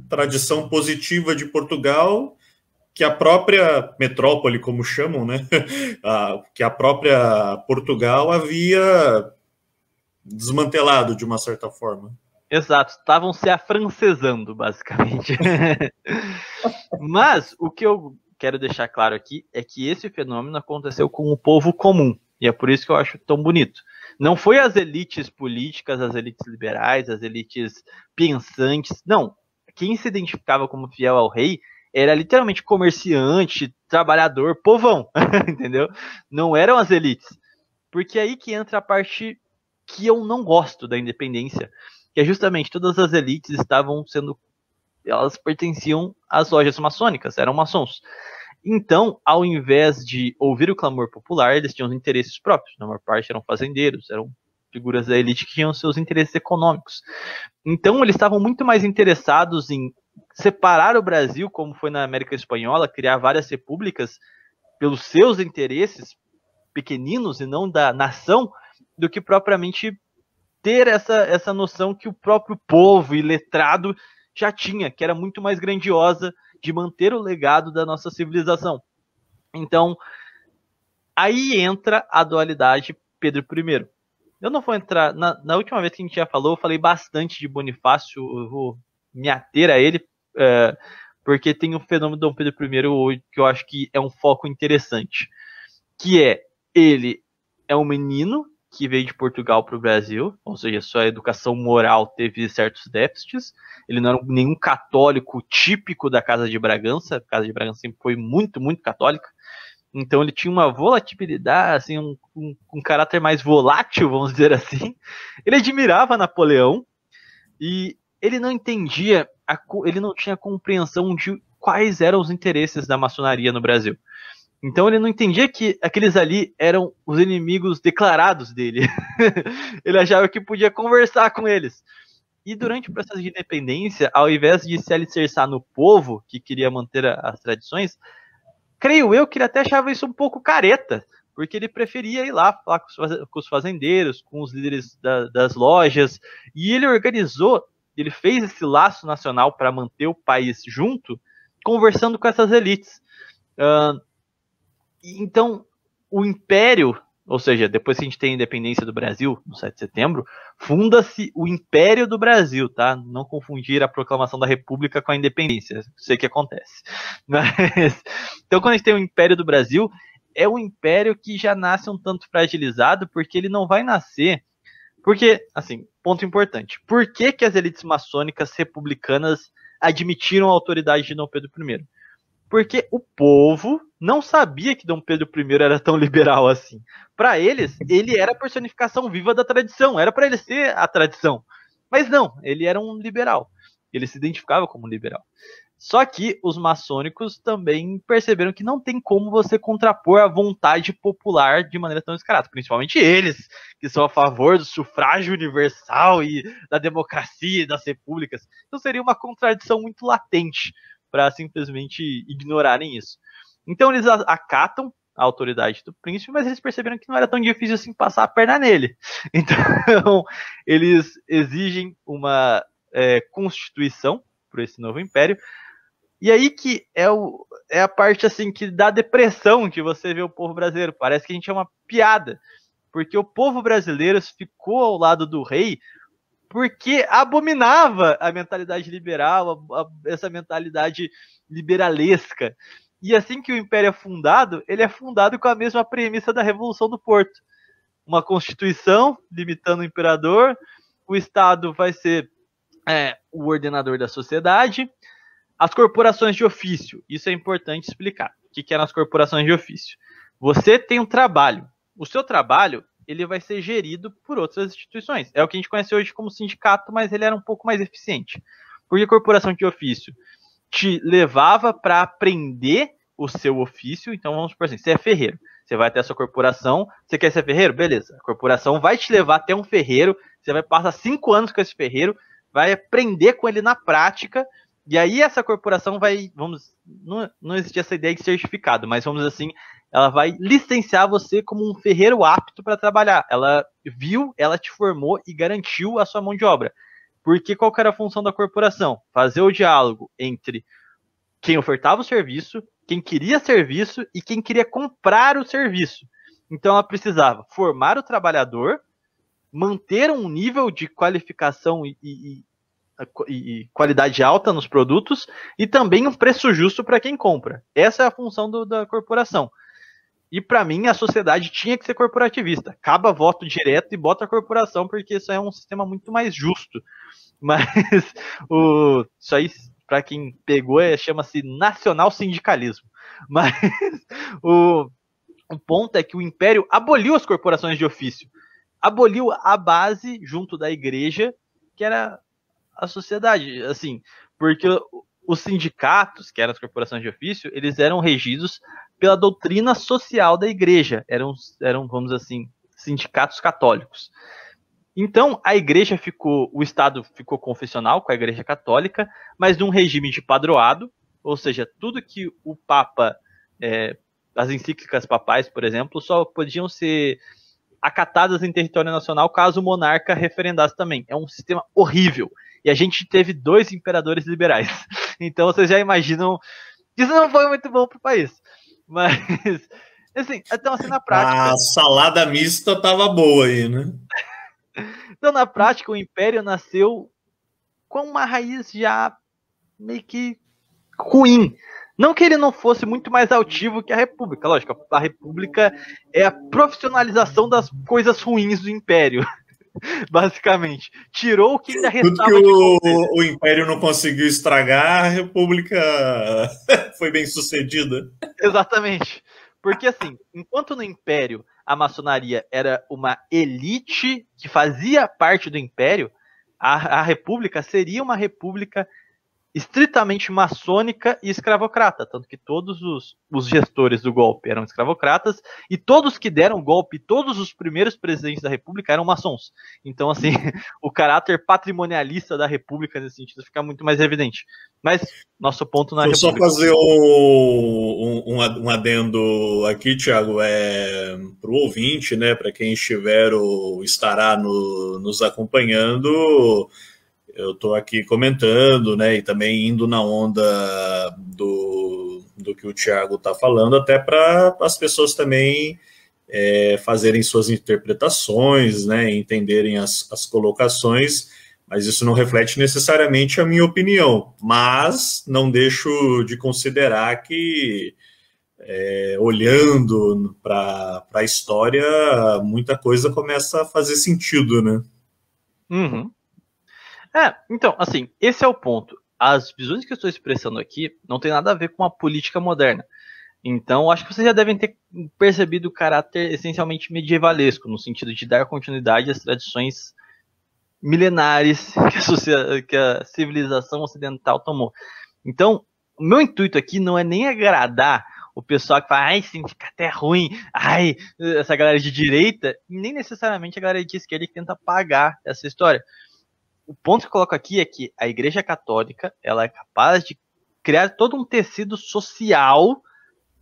Speaker 1: tradição positiva de Portugal, que a própria metrópole, como chamam, né, que a própria Portugal havia desmantelado de uma certa forma.
Speaker 2: Exato, estavam se afrancesando, basicamente. Mas o que eu quero deixar claro aqui é que esse fenômeno aconteceu com o povo comum, e é por isso que eu acho tão bonito. Não foi as elites políticas, as elites liberais, as elites pensantes, não. Quem se identificava como fiel ao rei era literalmente comerciante, trabalhador, povão, entendeu? Não eram as elites. Porque é aí que entra a parte que eu não gosto da independência, que é justamente todas as elites elas pertenciam às lojas maçônicas, eram maçons. Então, ao invés de ouvir o clamor popular, eles tinham os interesses próprios. Na maior parte eram fazendeiros, eram figuras da elite que tinham seus interesses econômicos. Então, eles estavam muito mais interessados em separar o Brasil, como foi na América Espanhola, criar várias repúblicas pelos seus interesses pequeninos e não da nação, do que propriamente ter essa noção que o próprio povo e letrado já tinha, que era muito mais grandiosa de manter o legado da nossa civilização. Então, aí entra a dualidade Pedro I. Eu não vou entrar... Na última vez que a gente já falou, eu falei bastante de Bonifácio, eu vou me ater a ele, porque tem o fenômeno de Dom Pedro I que eu acho que é um foco interessante, que é, ele é um menino que veio de Portugal para o Brasil, ou seja, sua educação moral teve certos déficits, ele não era nenhum católico típico da Casa de Bragança, a Casa de Bragança sempre foi muito, muito católica, então ele tinha uma volatilidade, assim, um caráter mais volátil, vamos dizer assim. Ele admirava Napoleão, e ele não entendia, ele não tinha compreensão de quais eram os interesses da maçonaria no Brasil. Então ele não entendia que aqueles ali eram os inimigos declarados dele. Ele achava que podia conversar com eles. E durante o processo de independência, ao invés de se alicerçar no povo, que queria manter as tradições, creio eu que ele até achava isso um pouco careta, porque ele preferia ir lá falar com os fazendeiros, com os líderes das lojas, e ele fez esse laço nacional para manter o país junto, conversando com essas elites. Então, o Império, ou seja, depois que a gente tem a independência do Brasil, no 7 de setembro, funda-se o Império do Brasil, tá? Não confundir a proclamação da República com a independência, sei que acontece. Mas, então, quando a gente tem o Império do Brasil, é um império que já nasce um tanto fragilizado, porque ele não vai nascer... Porque, assim, ponto importante, por que que as elites maçônicas republicanas admitiram a autoridade de Dom Pedro I? Porque o povo não sabia que Dom Pedro I era tão liberal assim. Para eles, ele era a personificação viva da tradição, era para ele ser a tradição. Mas não, ele era um liberal. Ele se identificava como liberal. Só que os maçônicos também perceberam que não tem como você contrapor a vontade popular de maneira tão descarada. Principalmente eles, que são a favor do sufrágio universal e da democracia e das repúblicas. Então seria uma contradição muito latente para simplesmente ignorarem isso. Então eles acatam a autoridade do príncipe, mas eles perceberam que não era tão difícil assim passar a perna nele. Então eles exigem uma constituição para esse novo império. E aí que é a parte assim que dá depressão de você ver o povo brasileiro. Parece que a gente é uma piada, porque o povo brasileiro ficou ao lado do rei porque abominava a mentalidade liberal, essa mentalidade liberalesca. E assim que o império é fundado, ele é fundado com a mesma premissa da Revolução do Porto. Uma constituição limitando o imperador, o Estado vai ser o ordenador da sociedade. As corporações de ofício, isso é importante explicar. O que eram as corporações de ofício? Você tem um trabalho. O seu trabalho, ele vai ser gerido por outras instituições. É o que a gente conhece hoje como sindicato, mas ele era um pouco mais eficiente. Porque a corporação de ofício te levava para aprender o seu ofício. Então, vamos supor assim, você é ferreiro. Você vai até a sua corporação. Você quer ser ferreiro? Beleza. A corporação vai te levar até um ferreiro. Você vai passar 5 anos com esse ferreiro. Vai aprender com ele na prática. E aí essa corporação vai, não existe essa ideia de certificado, mas vamos assim, ela vai licenciar você como um ferreiro apto para trabalhar. Ela viu, ela te formou e garantiu a sua mão de obra. Porque qual que era a função da corporação? Fazer o diálogo entre quem ofertava o serviço, quem queria serviço e quem queria comprar o serviço. Então ela precisava formar o trabalhador, manter um nível de qualificação e qualidade alta nos produtos e também um preço justo para quem compra. Essa é a função da corporação. E para mim a sociedade tinha que ser corporativista. Acaba voto direto e bota a corporação, porque isso é um sistema muito mais justo. Mas isso aí, para quem pegou, chama-se nacional sindicalismo. Mas o ponto é que o Império aboliu as corporações de ofício. Aboliu a base junto da igreja, que era a sociedade, assim, porque os sindicatos, que eram as corporações de ofício, eles eram regidos pela doutrina social da igreja, eram vamos assim, sindicatos católicos. Então, a igreja o Estado ficou confessional com a igreja católica, mas num regime de padroado, ou seja, tudo que o Papa, as encíclicas papais, por exemplo, só podiam ser acatadas em território nacional caso o monarca referendasse também. É um sistema horrível. E a gente teve 2 imperadores liberais. Então vocês já imaginam que isso não foi muito bom para o país. Mas, assim, então, assim, na prática...
Speaker 1: A salada mista estava boa aí, né?
Speaker 2: Então, na prática, o Império nasceu com uma raiz já meio que ruim. Não que ele não fosse muito mais altivo que a República. Lógico, a República é a profissionalização das coisas ruins do Império. Basicamente. Tirou o que ainda restava.
Speaker 1: Tudo que o Império não conseguiu estragar, a República foi bem sucedida.
Speaker 2: Exatamente. Porque assim, enquanto no Império a maçonaria era uma elite que fazia parte do Império, a República seria uma república estritamente maçônica e escravocrata, tanto que todos os gestores do golpe eram escravocratas e todos que deram golpe, todos os primeiros presidentes da República eram maçons. Então, assim, o caráter patrimonialista da República nesse sentido fica muito mais evidente. Mas nosso ponto na República...
Speaker 1: Só fazer um adendo aqui, Thiago, para o ouvinte, né, para quem estiver ou estará nos acompanhando... Eu estou aqui comentando, né, e também indo na onda do que o Thiago está falando, até para as pessoas também fazerem suas interpretações, né, entenderem as colocações, mas isso não reflete necessariamente a minha opinião, mas não deixo de considerar que olhando para a história, muita coisa começa a fazer sentido, né?
Speaker 2: Uhum. Então, assim, esse é o ponto. As visões que eu estou expressando aqui não tem nada a ver com a política moderna. Então, acho que vocês já devem ter percebido o caráter essencialmente medievalesco, no sentido de dar continuidade às tradições milenares que a civilização ocidental tomou. Então, o meu intuito aqui não é nem agradar o pessoal que fala, ai, sindicato é ruim, ai, essa galera de direita, e nem necessariamente a galera de esquerda que tenta apagar essa história. O ponto que eu coloco aqui é que a Igreja Católica, ela é capaz de criar todo um tecido social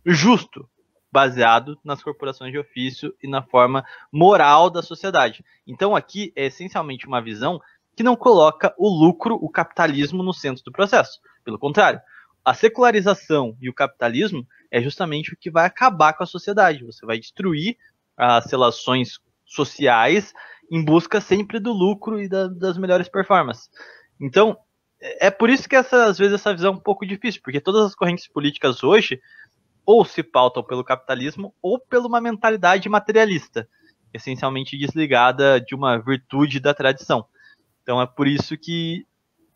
Speaker 2: justo, baseado nas corporações de ofício e na forma moral da sociedade. Então aqui é essencialmente uma visão que não coloca o lucro, o capitalismo no centro do processo. Pelo contrário, a secularização e o capitalismo é justamente o que vai acabar com a sociedade. Você vai destruir as relações sociais em busca sempre do lucro e das melhores performances. Então, é por isso que às vezes essa visão é um pouco difícil, porque todas as correntes políticas hoje ou se pautam pelo capitalismo ou por uma mentalidade materialista, essencialmente desligada de uma virtude da tradição. Então é por isso que,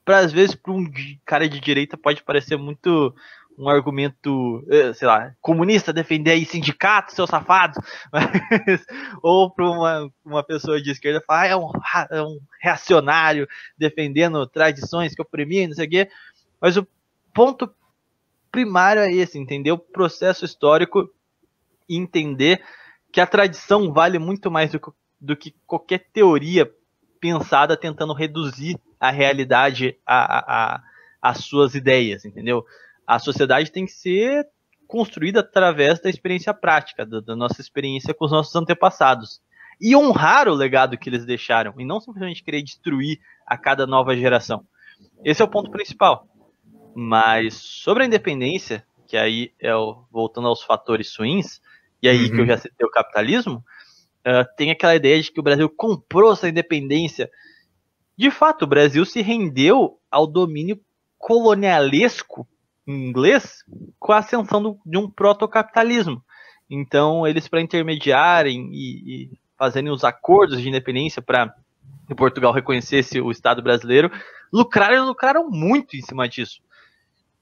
Speaker 2: às vezes, para um cara de direita pode parecer muito um argumento, sei lá, comunista defender aí sindicato, seus safados, ou para uma pessoa de esquerda falar, é um reacionário defendendo tradições que oprimiam, não sei o quê. Mas o ponto primário é esse, entender o processo histórico e entender que a tradição vale muito mais do que qualquer teoria pensada tentando reduzir a realidade às suas ideias, entendeu? A sociedade tem que ser construída através da experiência prática, da nossa experiência com os nossos antepassados. E honrar o legado que eles deixaram, e não simplesmente querer destruir a cada nova geração. Esse é o ponto principal. Mas sobre a independência, que aí voltando aos fatores swings, e aí que eu já citei o capitalismo, tem aquela ideia de que o Brasil comprou essa independência. De fato, o Brasil se rendeu ao domínio colonialesco inglês com a ascensão de um protocapitalismo. Então, eles, para intermediarem e fazerem os acordos de independência para que Portugal reconhecesse o Estado brasileiro, lucraram muito em cima disso.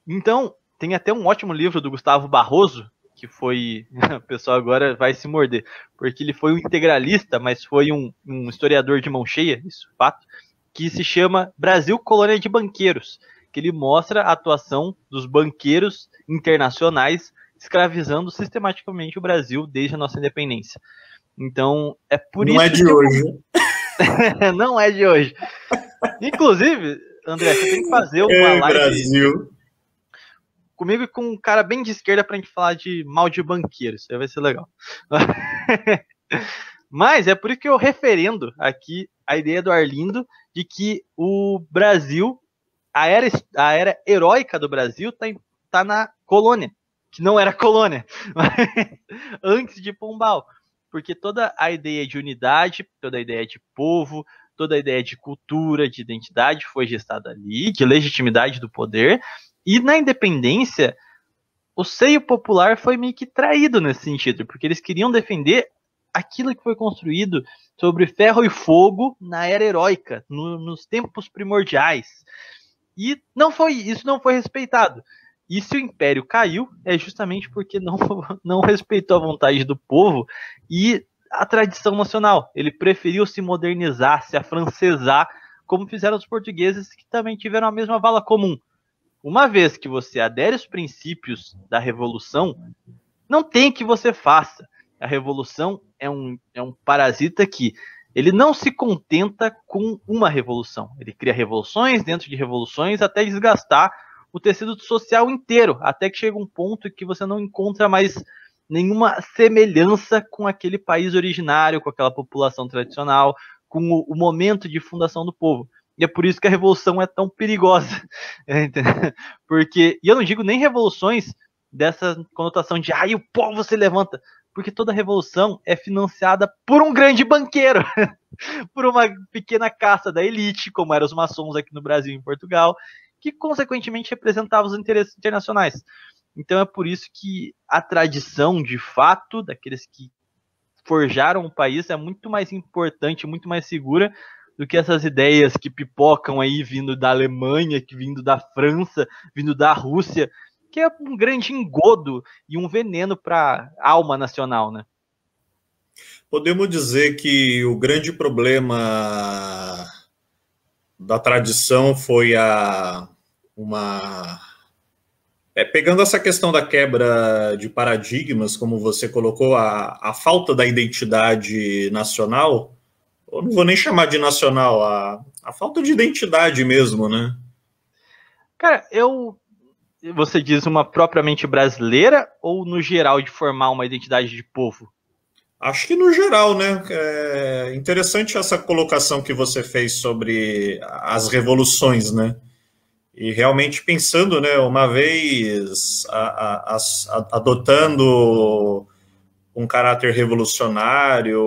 Speaker 2: Então, tem até um ótimo livro do Gustavo Barroso, que foi, o pessoal agora vai se morder, porque ele foi um integralista, mas foi um historiador de mão cheia, isso é fato, que se chama Brasil, Colônia de Banqueiros, que ele mostra a atuação dos banqueiros internacionais escravizando sistematicamente o Brasil desde a nossa independência. Então, é por isso
Speaker 1: que... Não é de hoje.
Speaker 2: Não é de hoje. Inclusive, André, você tem que fazer uma live...
Speaker 1: Brasil.
Speaker 2: Comigo e com um cara bem de esquerda pra gente falar de mal de banqueiro. Isso aí vai ser legal. Mas é por isso que eu referendo aqui a ideia do Arlindo de que o Brasil, a era heróica do Brasil tá na colônia, que não era colônia, antes de Pombal. Porque toda a ideia de unidade, toda a ideia de povo, toda a ideia de cultura, de identidade foi gestada ali, de legitimidade do poder. E na independência, o seio popular foi meio que traído nesse sentido, porque eles queriam defender aquilo que foi construído sobre ferro e fogo na era heróica, nos tempos primordiais. E isso não foi respeitado. E se o Império caiu, é justamente porque não respeitou a vontade do povo e a tradição nacional. Ele preferiu se modernizar, se afrancesar, como fizeram os portugueses, que também tiveram a mesma vala comum. Uma vez que você adere aos princípios da revolução, não tem que você faça. A revolução é um parasita que ele não se contenta com uma revolução. Ele cria revoluções dentro de revoluções até desgastar o tecido social inteiro, até que chega um ponto que você não encontra mais nenhuma semelhança com aquele país originário, com aquela população tradicional, com o momento de fundação do povo. E é por isso que a revolução é tão perigosa. Porque, e eu não digo nem revoluções dessa conotação de o povo se levanta, porque toda revolução é financiada por um grande banqueiro, por uma pequena casta da elite, como eram os maçons aqui no Brasil e em Portugal, que consequentemente representavam os interesses internacionais. Então é por isso que a tradição, de fato, daqueles que forjaram o país é muito mais importante, muito mais segura do que essas ideias que pipocam aí vindo da Alemanha, que vindo da França, vindo da Rússia, que é um grande engodo e um veneno para a alma nacional, né?
Speaker 1: Podemos dizer que o grande problema da tradição foi pegando essa questão da quebra de paradigmas, como você colocou, a falta da identidade nacional, eu não vou nem chamar de nacional, a falta de identidade mesmo, né?
Speaker 2: Cara, você diz uma propriamente brasileira ou no geral de formar uma identidade de povo?
Speaker 1: Acho que no geral, né? É interessante essa colocação que você fez sobre as revoluções, né? E realmente pensando, né, uma vez adotando um caráter revolucionário,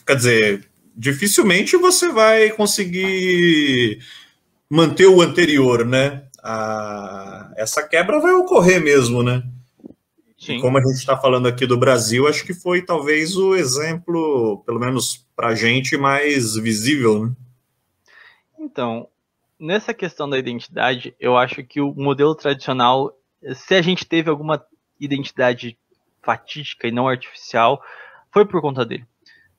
Speaker 1: quer dizer, dificilmente você vai conseguir manter o anterior, né? Essa quebra vai ocorrer mesmo, né?
Speaker 2: Sim.
Speaker 1: E como a gente está falando aqui do Brasil, acho que foi talvez o exemplo, pelo menos para a gente, mais visível, né?
Speaker 2: Então, nessa questão da identidade, eu acho que o modelo tradicional, se a gente teve alguma identidade fatídica e não artificial, foi por conta dele.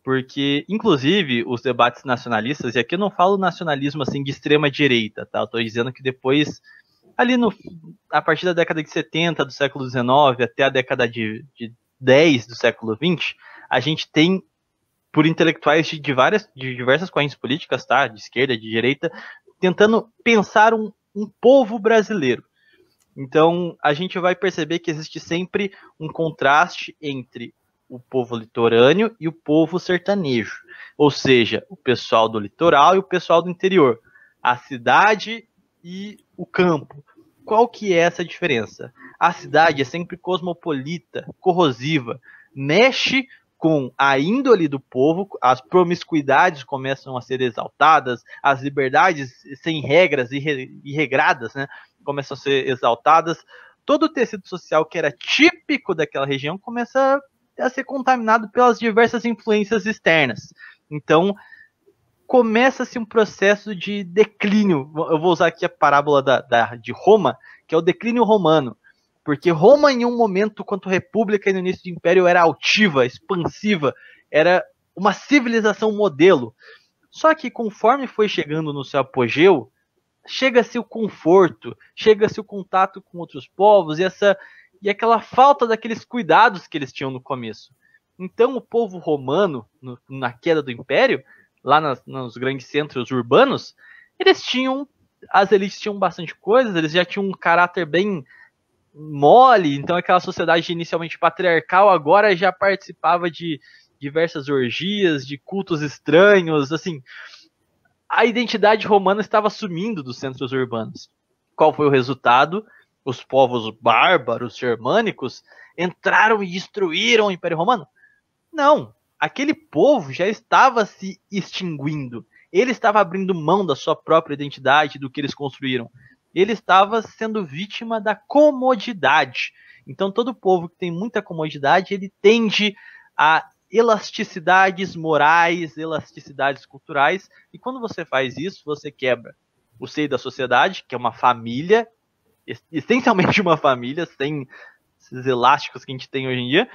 Speaker 2: Porque, inclusive, os debates nacionalistas, e aqui eu não falo nacionalismo assim de extrema direita, tá? Eu tô dizendo que depois, ali a partir da década de 70 do século XIX até a década de 10 do século XX, a gente tem, por intelectuais de diversas correntes políticas, tá? De esquerda, de direita, tentando pensar um povo brasileiro. Então, a gente vai perceber que existe sempre um contraste entre o povo litorâneo e o povo sertanejo. Ou seja, o pessoal do litoral e o pessoal do interior. A cidade e o campo. Qual que é essa diferença? A cidade é sempre cosmopolita, corrosiva, mexe com a índole do povo, as promiscuidades começam a ser exaltadas, as liberdades sem regras e regradas, né, começam a ser exaltadas. Todo o tecido social que era típico daquela região começa a ser contaminado pelas diversas influências externas. Então, começa-se um processo de declínio. Eu vou usar aqui a parábola de Roma, que é o declínio romano. Porque Roma, em um momento, quanto república e no início do império, era altiva, expansiva, era uma civilização modelo. Só que conforme foi chegando no seu apogeu, chega-se o conforto, chega-se o contato com outros povos e aquela falta daqueles cuidados que eles tinham no começo. Então o povo romano, na queda do império, lá nos grandes centros urbanos, as elites tinham bastante coisas, eles já tinham um caráter bem mole, então aquela sociedade inicialmente patriarcal agora já participava de diversas orgias, de cultos estranhos, assim, a identidade romana estava sumindo dos centros urbanos. Qual foi o resultado? Os povos bárbaros, germânicos, entraram e destruíram o Império Romano? Não, aquele povo já estava se extinguindo, ele estava abrindo mão da sua própria identidade, do que eles construíram. Ele estava sendo vítima da comodidade. Então todo povo que tem muita comodidade, ele tende a elasticidades morais, elasticidades culturais, e quando você faz isso, você quebra o seio da sociedade, que é uma família, essencialmente uma família, sem esses elásticos que a gente tem hoje em dia,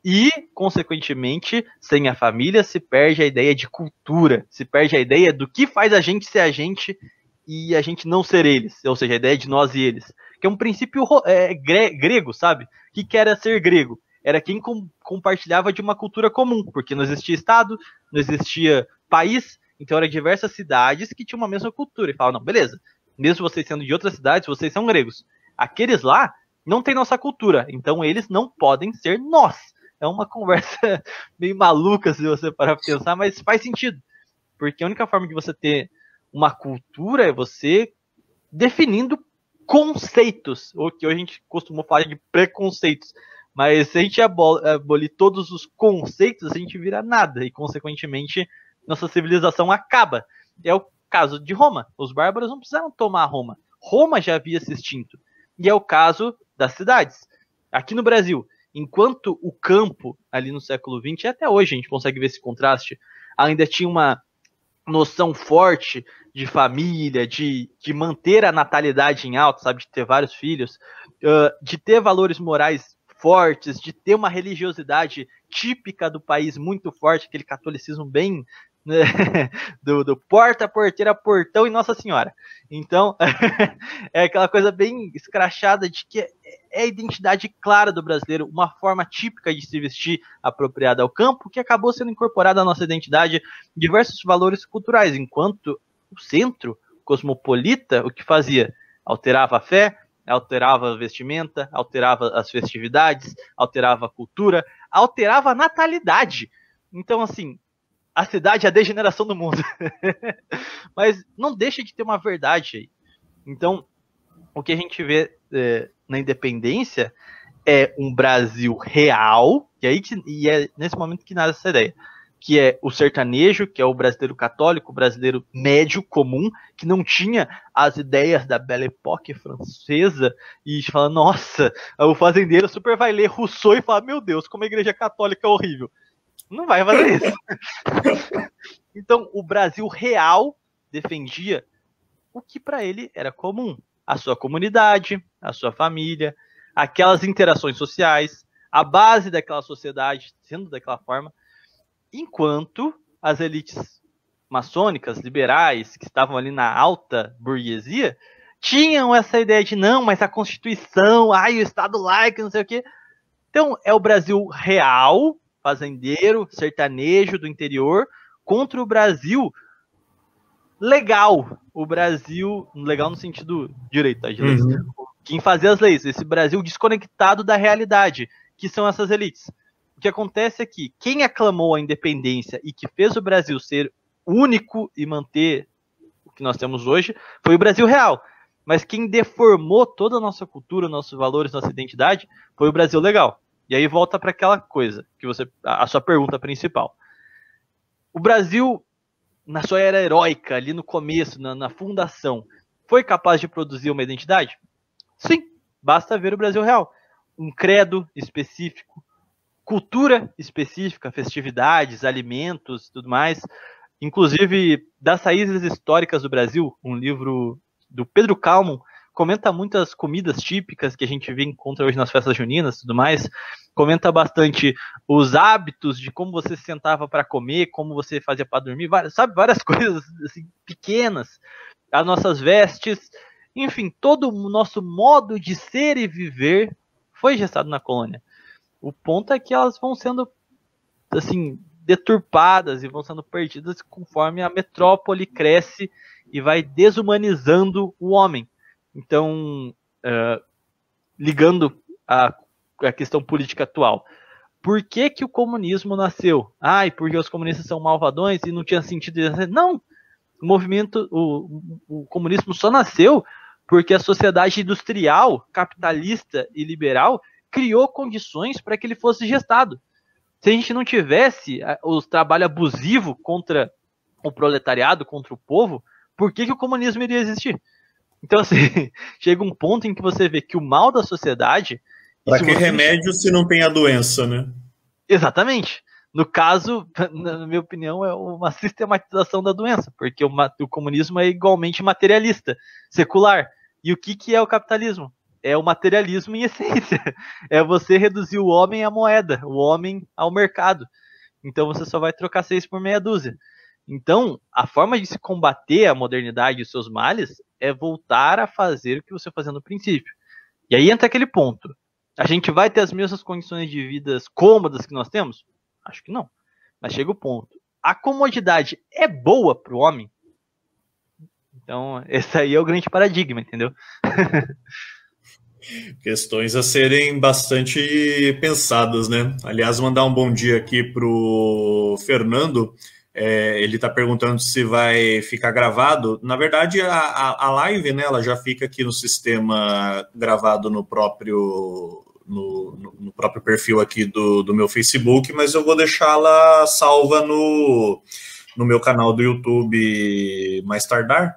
Speaker 2: e, consequentemente, sem a família, se perde a ideia de cultura, se perde a ideia do que faz a gente ser a gente e a gente não ser eles, ou seja, a ideia de nós e eles, que é um princípio grego, sabe? O que era ser grego? Era quem compartilhava de uma cultura comum, porque não existia Estado, não existia país, então eram diversas cidades que tinham uma mesma cultura, e falavam, não, beleza, mesmo vocês sendo de outras cidades, vocês são gregos. Aqueles lá não têm nossa cultura, então eles não podem ser nós. É uma conversa meio maluca, se você parar para pensar, mas faz sentido, porque a única forma de você ter uma cultura é você definindo conceitos, o que hoje a gente costuma falar de preconceitos. Mas se a gente abolir todos os conceitos, a gente vira nada. E, consequentemente, nossa civilização acaba. É o caso de Roma. Os bárbaros não precisaram tomar Roma. Roma já havia se extinto. E é o caso das cidades. Aqui no Brasil, enquanto o campo, ali no século XX, e até hoje a gente consegue ver esse contraste, ainda tinha uma noção forte de família, de manter a natalidade em alta, sabe, de ter vários filhos, de ter valores morais fortes, de ter uma religiosidade típica do país muito forte, aquele catolicismo bem, né, do porta, porteira, portão e Nossa Senhora. Então, é aquela coisa bem escrachada de que é a identidade clara do brasileiro, uma forma típica de se vestir apropriada ao campo, que acabou sendo incorporada à nossa identidade diversos valores culturais, enquanto o centro cosmopolita, o que fazia? Alterava a fé, alterava a vestimenta, alterava as festividades, alterava a cultura, alterava a natalidade. Então, assim, a cidade é a degeneração do mundo. Mas não deixa de ter uma verdade aí. Então, o que a gente vê na independência é um Brasil real, e é nesse momento que nasce essa ideia, que é o sertanejo, que é o brasileiro católico, o brasileiro médio, comum, que não tinha as ideias da Belle Époque francesa, e fala, nossa, o fazendeiro super vai ler Rousseau e fala, meu Deus, como a igreja católica é horrível. Não vai fazer isso. Então, o Brasil real defendia o que para ele era comum. A sua comunidade, a sua família, aquelas interações sociais, a base daquela sociedade sendo daquela forma, enquanto as elites maçônicas, liberais, que estavam ali na alta burguesia, tinham essa ideia de, não, mas a Constituição, o Estado laico, não sei o quê. Então, é o Brasil real, fazendeiro, sertanejo do interior, contra o Brasil legal. O Brasil, legal no sentido direito, tá, de leis. Quem fazia as leis, esse Brasil desconectado da realidade, que são essas elites. O que acontece é que quem aclamou a independência e que fez o Brasil ser único e manter o que nós temos hoje, foi o Brasil real. Mas quem deformou toda a nossa cultura, nossos valores, nossa identidade, foi o Brasil legal. E aí volta para aquela coisa, que a sua pergunta principal. O Brasil, na sua era heróica, ali no começo, na fundação, foi capaz de produzir uma identidade? Sim, basta ver o Brasil real. Um credo específico, cultura específica, festividades, alimentos, tudo mais. Inclusive, das raízes históricas do Brasil, um livro do Pedro Calmon, comenta muitas comidas típicas que a gente encontra hoje nas festas juninas e tudo mais. Comenta bastante os hábitos de como você se sentava para comer, como você fazia para dormir, várias coisas assim, pequenas. As nossas vestes, enfim, todo o nosso modo de ser e viver foi gestado na colônia. O ponto é que elas vão sendo assim, deturpadas e vão sendo perdidas conforme a metrópole cresce e vai desumanizando o homem. Então, ligando a questão política atual, por que o comunismo nasceu? Porque os comunistas são malvadões e não tinha sentido. Não, o comunismo só nasceu porque a sociedade industrial, capitalista e liberal criou condições para que ele fosse gestado. Se a gente não tivesse o trabalho abusivo contra o proletariado, contra o povo, por que o comunismo iria existir? Então, assim, chega um ponto em que você vê que o mal da sociedade...
Speaker 1: Para que remédio se não tem a doença, né?
Speaker 2: Exatamente. No caso, na minha opinião, é uma sistematização da doença, porque o comunismo é igualmente materialista, secular. E o que é o capitalismo? É o materialismo em essência. É você reduzir o homem à moeda, o homem ao mercado. Então você só vai trocar 6 por meia dúzia. Então, a forma de se combater a modernidade e os seus males é voltar a fazer o que você fazia no princípio. E aí entra aquele ponto. A gente vai ter as mesmas condições de vida cômodas que nós temos? Acho que não. Mas chega o ponto. A comodidade é boa para o homem? Então, esse aí é o grande paradigma, entendeu?
Speaker 1: Questões a serem bastante pensadas, né? Aliás, mandar um bom dia aqui para o Fernando. Ele está perguntando se vai ficar gravado. Na verdade, a live, né, ela já fica aqui no sistema gravado no próprio perfil aqui do meu Facebook, mas eu vou deixá-la salva no meu canal do YouTube mais tardar.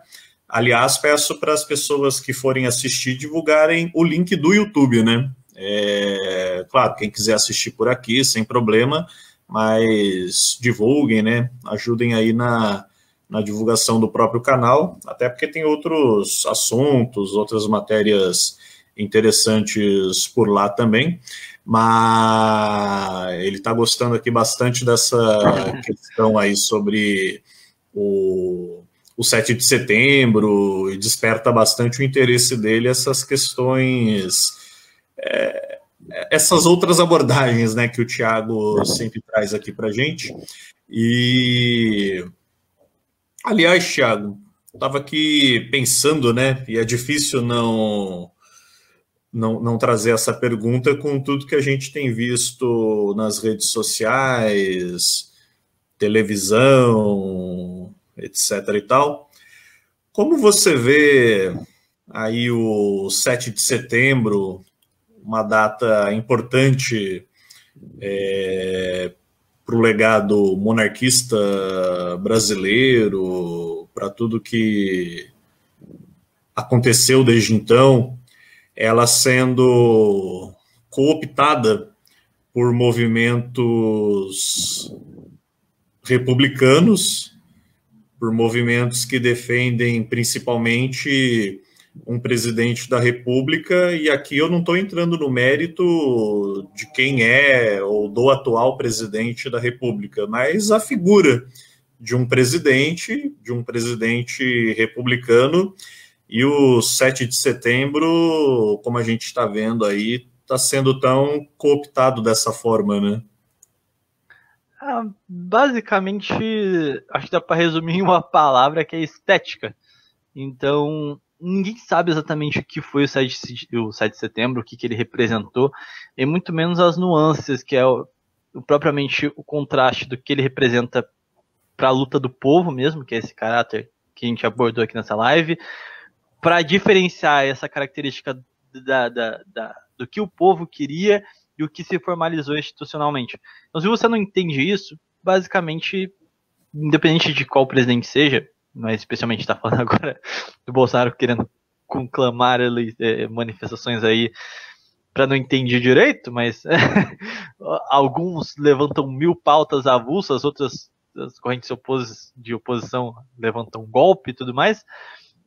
Speaker 1: Aliás, peço para as pessoas que forem assistir divulgarem o link do YouTube, né? Claro, quem quiser assistir por aqui, sem problema, mas divulguem, né? Ajudem aí na divulgação do próprio canal, até porque tem outros assuntos, outras matérias interessantes por lá também, mas ele está gostando aqui bastante dessa questão aí sobre o 7 de setembro, e desperta bastante o interesse dele essas questões, essas outras abordagens, né, que o Thiago sempre traz aqui para a gente. E, aliás, Thiago, estava aqui pensando, né, e é difícil não trazer essa pergunta com tudo que a gente tem visto nas redes sociais, televisão, etc. e tal. Como você vê aí o 7 de setembro, uma data importante para o legado monarquista brasileiro, para tudo que aconteceu desde então, ela sendo cooptada por movimentos republicanos, por movimentos que defendem principalmente um presidente da República, e aqui eu não estou entrando no mérito de quem é ou do atual presidente da República, mas a figura de um presidente republicano, e o 7 de setembro, como a gente está vendo aí, está sendo tão cooptado dessa forma, né?
Speaker 2: Basicamente, acho que dá para resumir em uma palavra, que é estética. Então, ninguém sabe exatamente o que foi o 7 de setembro, o que ele representou, e muito menos as nuances, que é propriamente o contraste do que ele representa para a luta do povo mesmo, que é esse caráter que a gente abordou aqui nessa live, para diferenciar essa característica do que o povo queria e o que se formalizou institucionalmente. Então, se você não entende isso, basicamente, independente de qual presidente seja, mas especialmente está falando agora do Bolsonaro querendo conclamar manifestações aí para não entender direito, mas alguns levantam 1000 pautas avulsas, outras as correntes de oposição levantam golpe e tudo mais,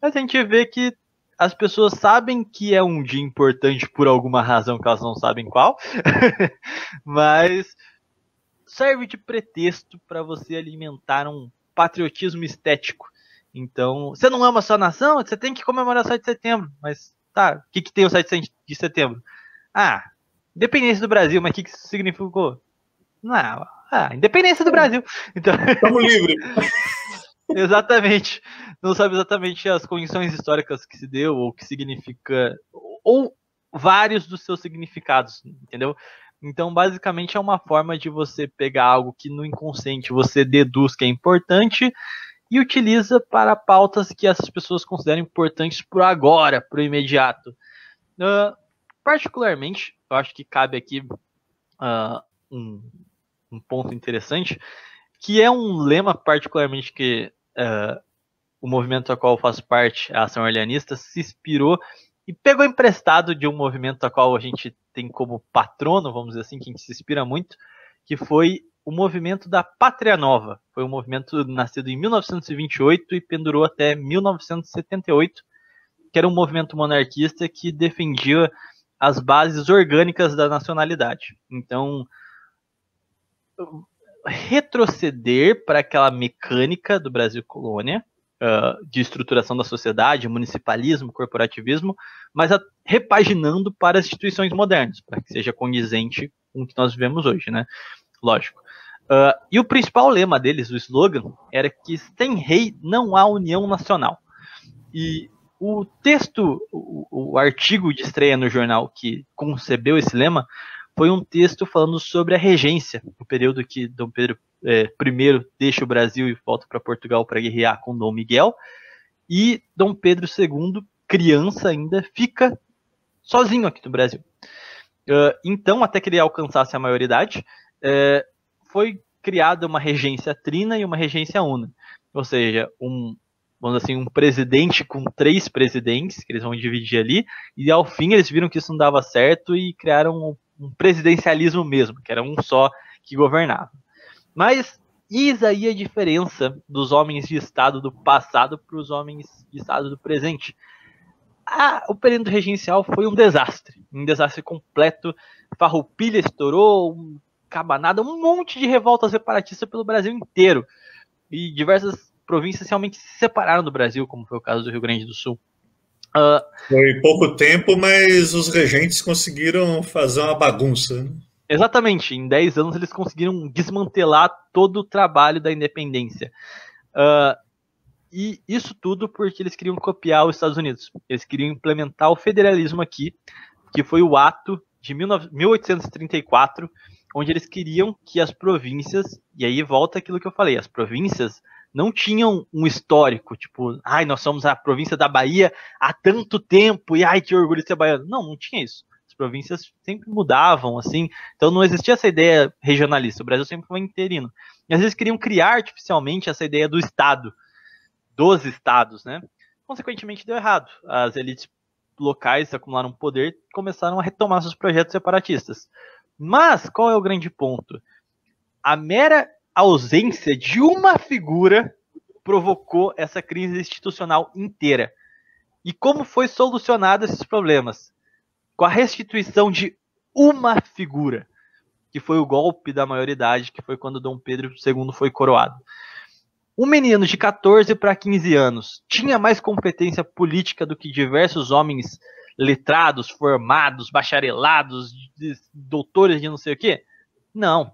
Speaker 2: mas a gente vê que as pessoas sabem que é um dia importante por alguma razão que elas não sabem qual, mas serve de pretexto para você alimentar um patriotismo estético. Então, você não ama a sua nação? Você tem que comemorar o 7 de setembro. Mas, tá, o que tem o 7 de setembro? Independência do Brasil, mas o que isso significou? Não, independência do Brasil. Então,
Speaker 1: estamos livres.
Speaker 2: Exatamente. Não sabe exatamente as condições históricas que se deu, ou que significa, ou vários dos seus significados, entendeu? Então, basicamente, é uma forma de você pegar algo que no inconsciente você deduz que é importante e utiliza para pautas que essas pessoas consideram importantes por agora, para o imediato. Particularmente, eu acho que cabe aqui um ponto interessante, que é um lema particularmente que o movimento a qual eu faço parte, a Ação Orleanista, se inspirou e pegou emprestado de um movimento a qual a gente tem como patrono, vamos dizer assim, que a gente se inspira muito, que foi o movimento da Pátria Nova. Foi um movimento nascido em 1928 e pendurou até 1978, que era um movimento monarquista que defendia as bases orgânicas da nacionalidade. Então, retroceder para aquela mecânica do Brasil colônia, de estruturação da sociedade, municipalismo, corporativismo, mas repaginando para as instituições modernas, para que seja condizente com o que nós vivemos hoje, né? Lógico. E o principal lema deles, o slogan, era que sem rei não há união nacional. E o texto, o artigo de estreia no jornal que concebeu esse lema, foi um texto falando sobre a regência, o período que Dom Pedro I deixa o Brasil e volta para Portugal para guerrear com Dom Miguel, e Dom Pedro II, criança ainda, fica sozinho aqui no Brasil. Então, até que ele alcançasse a maioridade, foi criada uma regência trina e uma regência una, ou seja, vamos dizer assim, um presidente com 3 presidentes, que eles vão dividir ali, e ao fim eles viram que isso não dava certo e criaram um presidencialismo mesmo, que era um só que governava. Mas eis aí a diferença dos homens de Estado do passado para os homens de Estado do presente. O período regencial foi um desastre completo, farroupilha estourou, cabanada, um monte de revoltas separatistas pelo Brasil inteiro, e diversas províncias realmente se separaram do Brasil, como foi o caso do Rio Grande do Sul.
Speaker 1: Foi pouco tempo, mas os regentes conseguiram fazer uma bagunça.
Speaker 2: Exatamente, em 10 anos eles conseguiram desmantelar todo o trabalho da independência. E isso tudo porque eles queriam copiar os Estados Unidos. Eles queriam implementar o federalismo aqui, que foi o ato de 1834, onde eles queriam que as províncias, e aí volta aquilo que eu falei, as províncias não tinham um histórico, tipo, nós somos a província da Bahia há tanto tempo, e que orgulho de ser baiano. Não tinha isso. As províncias sempre mudavam, assim, então não existia essa ideia regionalista, o Brasil sempre foi interino. E às vezes queriam criar artificialmente essa ideia do Estado, dos estados, né? Consequentemente deu errado. As elites locais acumularam poder e começaram a retomar seus projetos separatistas. Mas qual é o grande ponto? A mera ausência de uma figura provocou essa crise institucional inteira. E como foi solucionado esses problemas? Com a restituição de uma figura, que foi o golpe da maioridade, que foi quando Dom Pedro II foi coroado. Um menino de 14 para 15 anos tinha mais competência política do que diversos homens letrados, formados, bacharelados, doutores de não sei o quê? Não.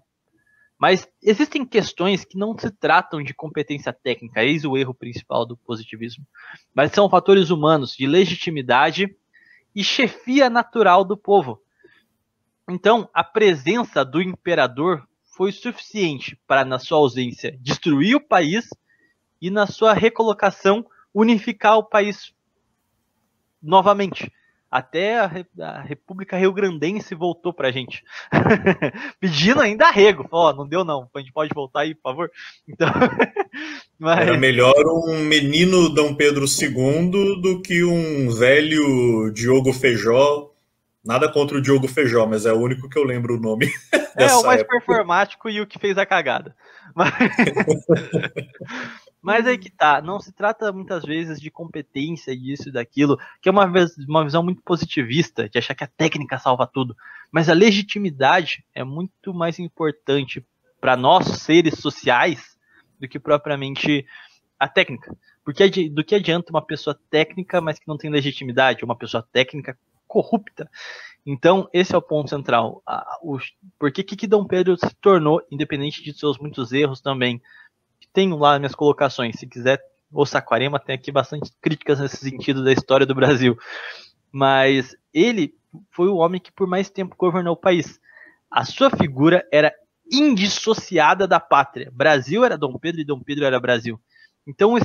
Speaker 2: Mas existem questões que não se tratam de competência técnica, eis o erro principal do positivismo. Mas são fatores humanos, de legitimidade e chefia natural do povo. Então, a presença do imperador foi suficiente para, na sua ausência, destruir o país e, na sua recolocação, unificar o país novamente. Até a República Rio-Grandense voltou pra gente. Pedindo ainda arrego. Não deu não. A gente pode voltar aí, por favor? Então,
Speaker 1: mas... Era melhor um menino Dom Pedro II do que um velho Diogo Feijó. Nada contra o Diogo Feijó, mas é o único que eu lembro o nome.
Speaker 2: O mais performático e o que fez a cagada. Mas aí que tá, não se trata muitas vezes de competência, disso e daquilo, que é uma visão muito positivista, de achar que a técnica salva tudo. Mas a legitimidade é muito mais importante para nós, seres sociais, do que propriamente a técnica. Porque do que adianta uma pessoa técnica, mas que não tem legitimidade, uma pessoa técnica corrupta? Então, esse é o ponto central. Por que Dom Pedro se tornou, independente de seus muitos erros também? Tenho lá minhas colocações, se quiser, o Saquarema tem aqui bastante críticas nesse sentido da história do Brasil. Mas ele foi o homem que por mais tempo governou o país. A sua figura era indissociada da pátria. Brasil era Dom Pedro e Dom Pedro era Brasil. Então,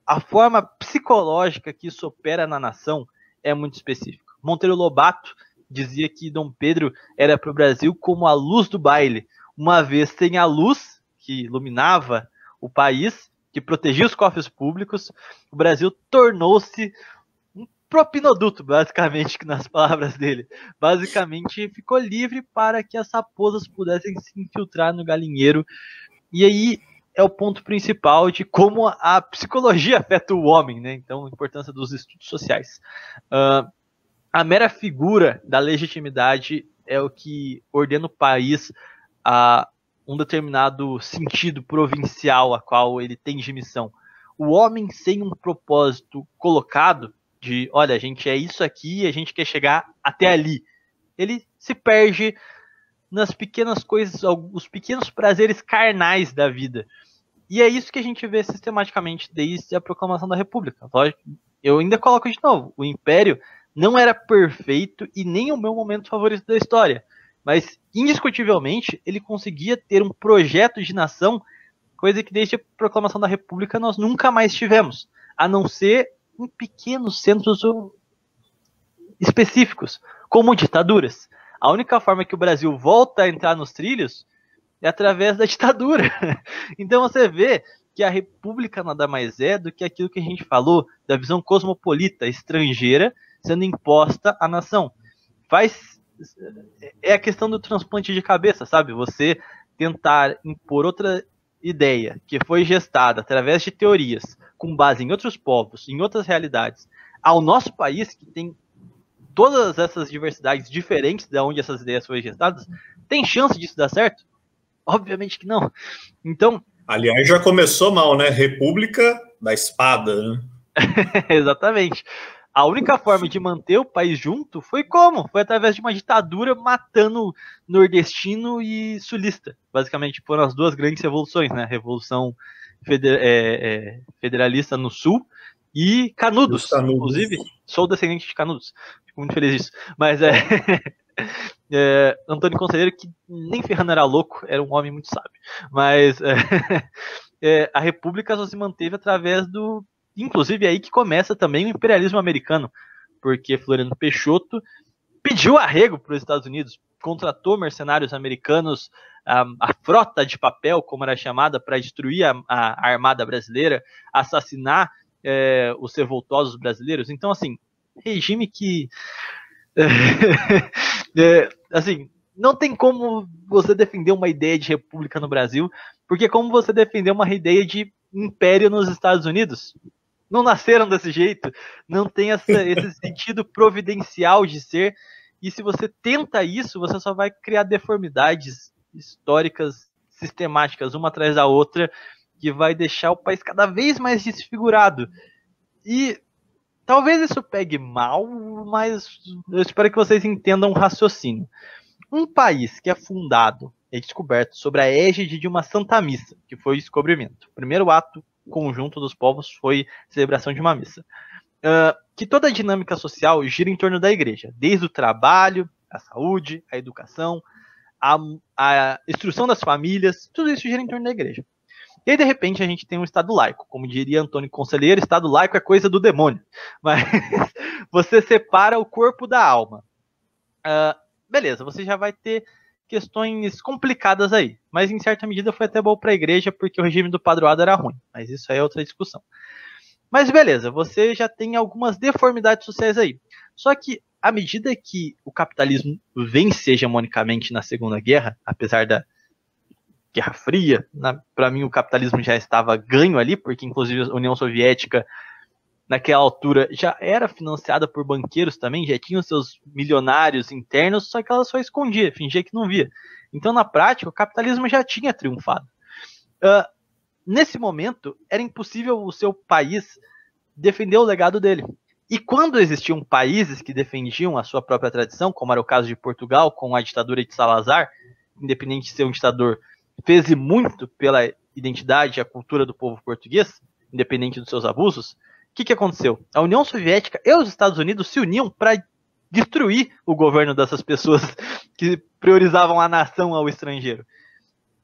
Speaker 2: a forma psicológica que isso opera na nação é muito específica. Monteiro Lobato dizia que Dom Pedro era para o Brasil como a luz do baile. Uma vez sem a luz que iluminava o país, que protegia os cofres públicos, o Brasil tornou-se um propinoduto, basicamente, nas palavras dele. Basicamente, ficou livre para que as raposas pudessem se infiltrar no galinheiro. E aí é o ponto principal de como a psicologia afeta o homem, né? Então, a importância dos estudos sociais. A mera figura da legitimidade é o que ordena o país a um determinado sentido provincial a qual ele tem de missão. O homem sem um propósito colocado de, olha, a gente é isso aqui e a gente quer chegar até ali, ele se perde nas pequenas coisas, os pequenos prazeres carnais da vida. E é isso que a gente vê sistematicamente desde a proclamação da República. Eu ainda coloco de novo, o Império não era perfeito e nem o meu momento favorito da história. Mas, indiscutivelmente, ele conseguia ter um projeto de nação, coisa que desde a proclamação da República nós nunca mais tivemos, a não ser em pequenos centros específicos, como ditaduras. A única forma que o Brasil volta a entrar nos trilhos é através da ditadura. Então você vê que a república nada mais é do que aquilo que a gente falou, da visão cosmopolita, estrangeira, sendo imposta à nação. É a questão do transplante de cabeça, sabe? Você tentar impor outra ideia que foi gestada através de teorias, com base em outros povos, em outras realidades, ao nosso país, que tem todas essas diversidades diferentes de onde essas ideias foram gestadas, tem chance disso dar certo? Obviamente que não. Então,
Speaker 1: aliás, já começou mal, né? República da espada, né?
Speaker 2: Exatamente. A única forma de manter o país junto foi como? Foi através de uma ditadura matando nordestino e sulista. Basicamente foram as duas grandes revoluções, né? Revolução federalista no sul e Canudos. Inclusive, sou descendente de Canudos. Fico muito feliz disso. Mas Antônio Conselheiro, que nem ferrando era louco, era um homem muito sábio. Mas a república só se manteve através do... Inclusive aí que começa também o imperialismo americano, porque Floriano Peixoto pediu arrego para os Estados Unidos, contratou mercenários americanos, a frota de papel, como era chamada, para destruir a armada brasileira, assassinar os revoltosos brasileiros. Então, assim, regime que... assim, não tem como você defender uma ideia de república no Brasil, porque como você defender uma ideia de império nos Estados Unidos? Não nasceram desse jeito, não tem esse sentido providencial de ser, e se você tenta isso, você só vai criar deformidades históricas, sistemáticas, uma atrás da outra, que vai deixar o país cada vez mais desfigurado. E talvez isso pegue mal, mas eu espero que vocês entendam o raciocínio. Um país que é fundado e descoberto sobre a égide de uma Santa Missa, que foi o descobrimento. O primeiro ato conjunto dos povos foi a celebração de uma missa. Que toda a dinâmica social gira em torno da igreja, desde o trabalho, a saúde, a educação, a instrução das famílias, tudo isso gira em torno da igreja. E aí, de repente, a gente tem um Estado laico. Como diria Antônio Conselheiro, Estado laico é coisa do demônio. Mas você separa o corpo da alma. Beleza, você já vai ter questões complicadas aí. Mas, em certa medida, foi até bom para a igreja, porque o regime do padroado era ruim. Mas isso aí é outra discussão. Mas, beleza, você já tem algumas deformidades sociais aí. Só que, à medida que o capitalismo vence hegemonicamente na Segunda Guerra, apesar da Guerra Fria, para mim o capitalismo já estava ganho ali, porque inclusive a União Soviética naquela altura já era financiada por banqueiros também, já tinha os seus milionários internos, só que ela só escondia, fingia que não via. Então na prática o capitalismo já tinha triunfado. Nesse momento era impossível o seu país defender o legado dele. E quando existiam países que defendiam a sua própria tradição, como era o caso de Portugal com a ditadura de Salazar, independente de ser um ditador, fez muito pela identidade e a cultura do povo português, independente dos seus abusos, o que aconteceu? A União Soviética e os Estados Unidos se uniam para destruir o governo dessas pessoas que priorizavam a nação ao estrangeiro.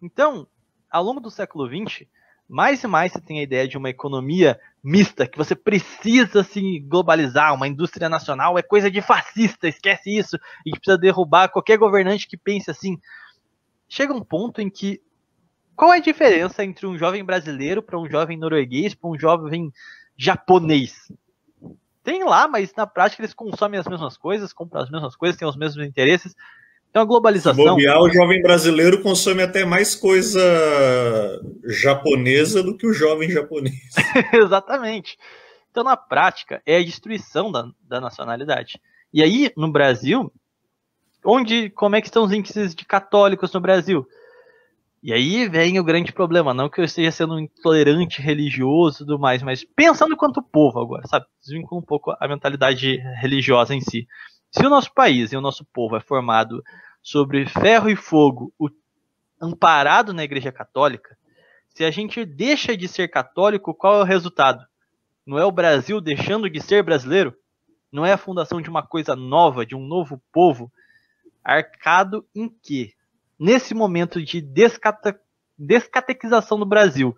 Speaker 2: Então, ao longo do século XX, mais e mais você tem a ideia de uma economia mista, que você precisa se globalizar, uma indústria nacional é coisa de fascista, esquece isso, e que precisa derrubar qualquer governante que pense assim. Chega um ponto em que, qual é a diferença entre um jovem brasileiro para um jovem norueguês, para um jovem japonês? Tem lá, mas na prática eles consomem as mesmas coisas, compram as mesmas coisas, têm os mesmos interesses. Então a globalização...
Speaker 1: Se bobear, o jovem brasileiro consome até mais coisa japonesa do que o jovem japonês.
Speaker 2: Exatamente. Então na prática é a destruição da nacionalidade. E aí, no Brasil... como é que estão os índices de católicos no Brasil? E aí vem o grande problema, não que eu esteja sendo um intolerante religioso e tudo mais, mas pensando quanto povo agora, sabe? Desvincula um pouco a mentalidade religiosa em si. Se o nosso país e o nosso povo é formado sobre ferro e fogo, amparado na Igreja Católica, se a gente deixa de ser católico, qual é o resultado? Não é o Brasil deixando de ser brasileiro? Não é a fundação de uma coisa nova, de um novo povo? Arcado em que, nesse momento de descatequização do Brasil,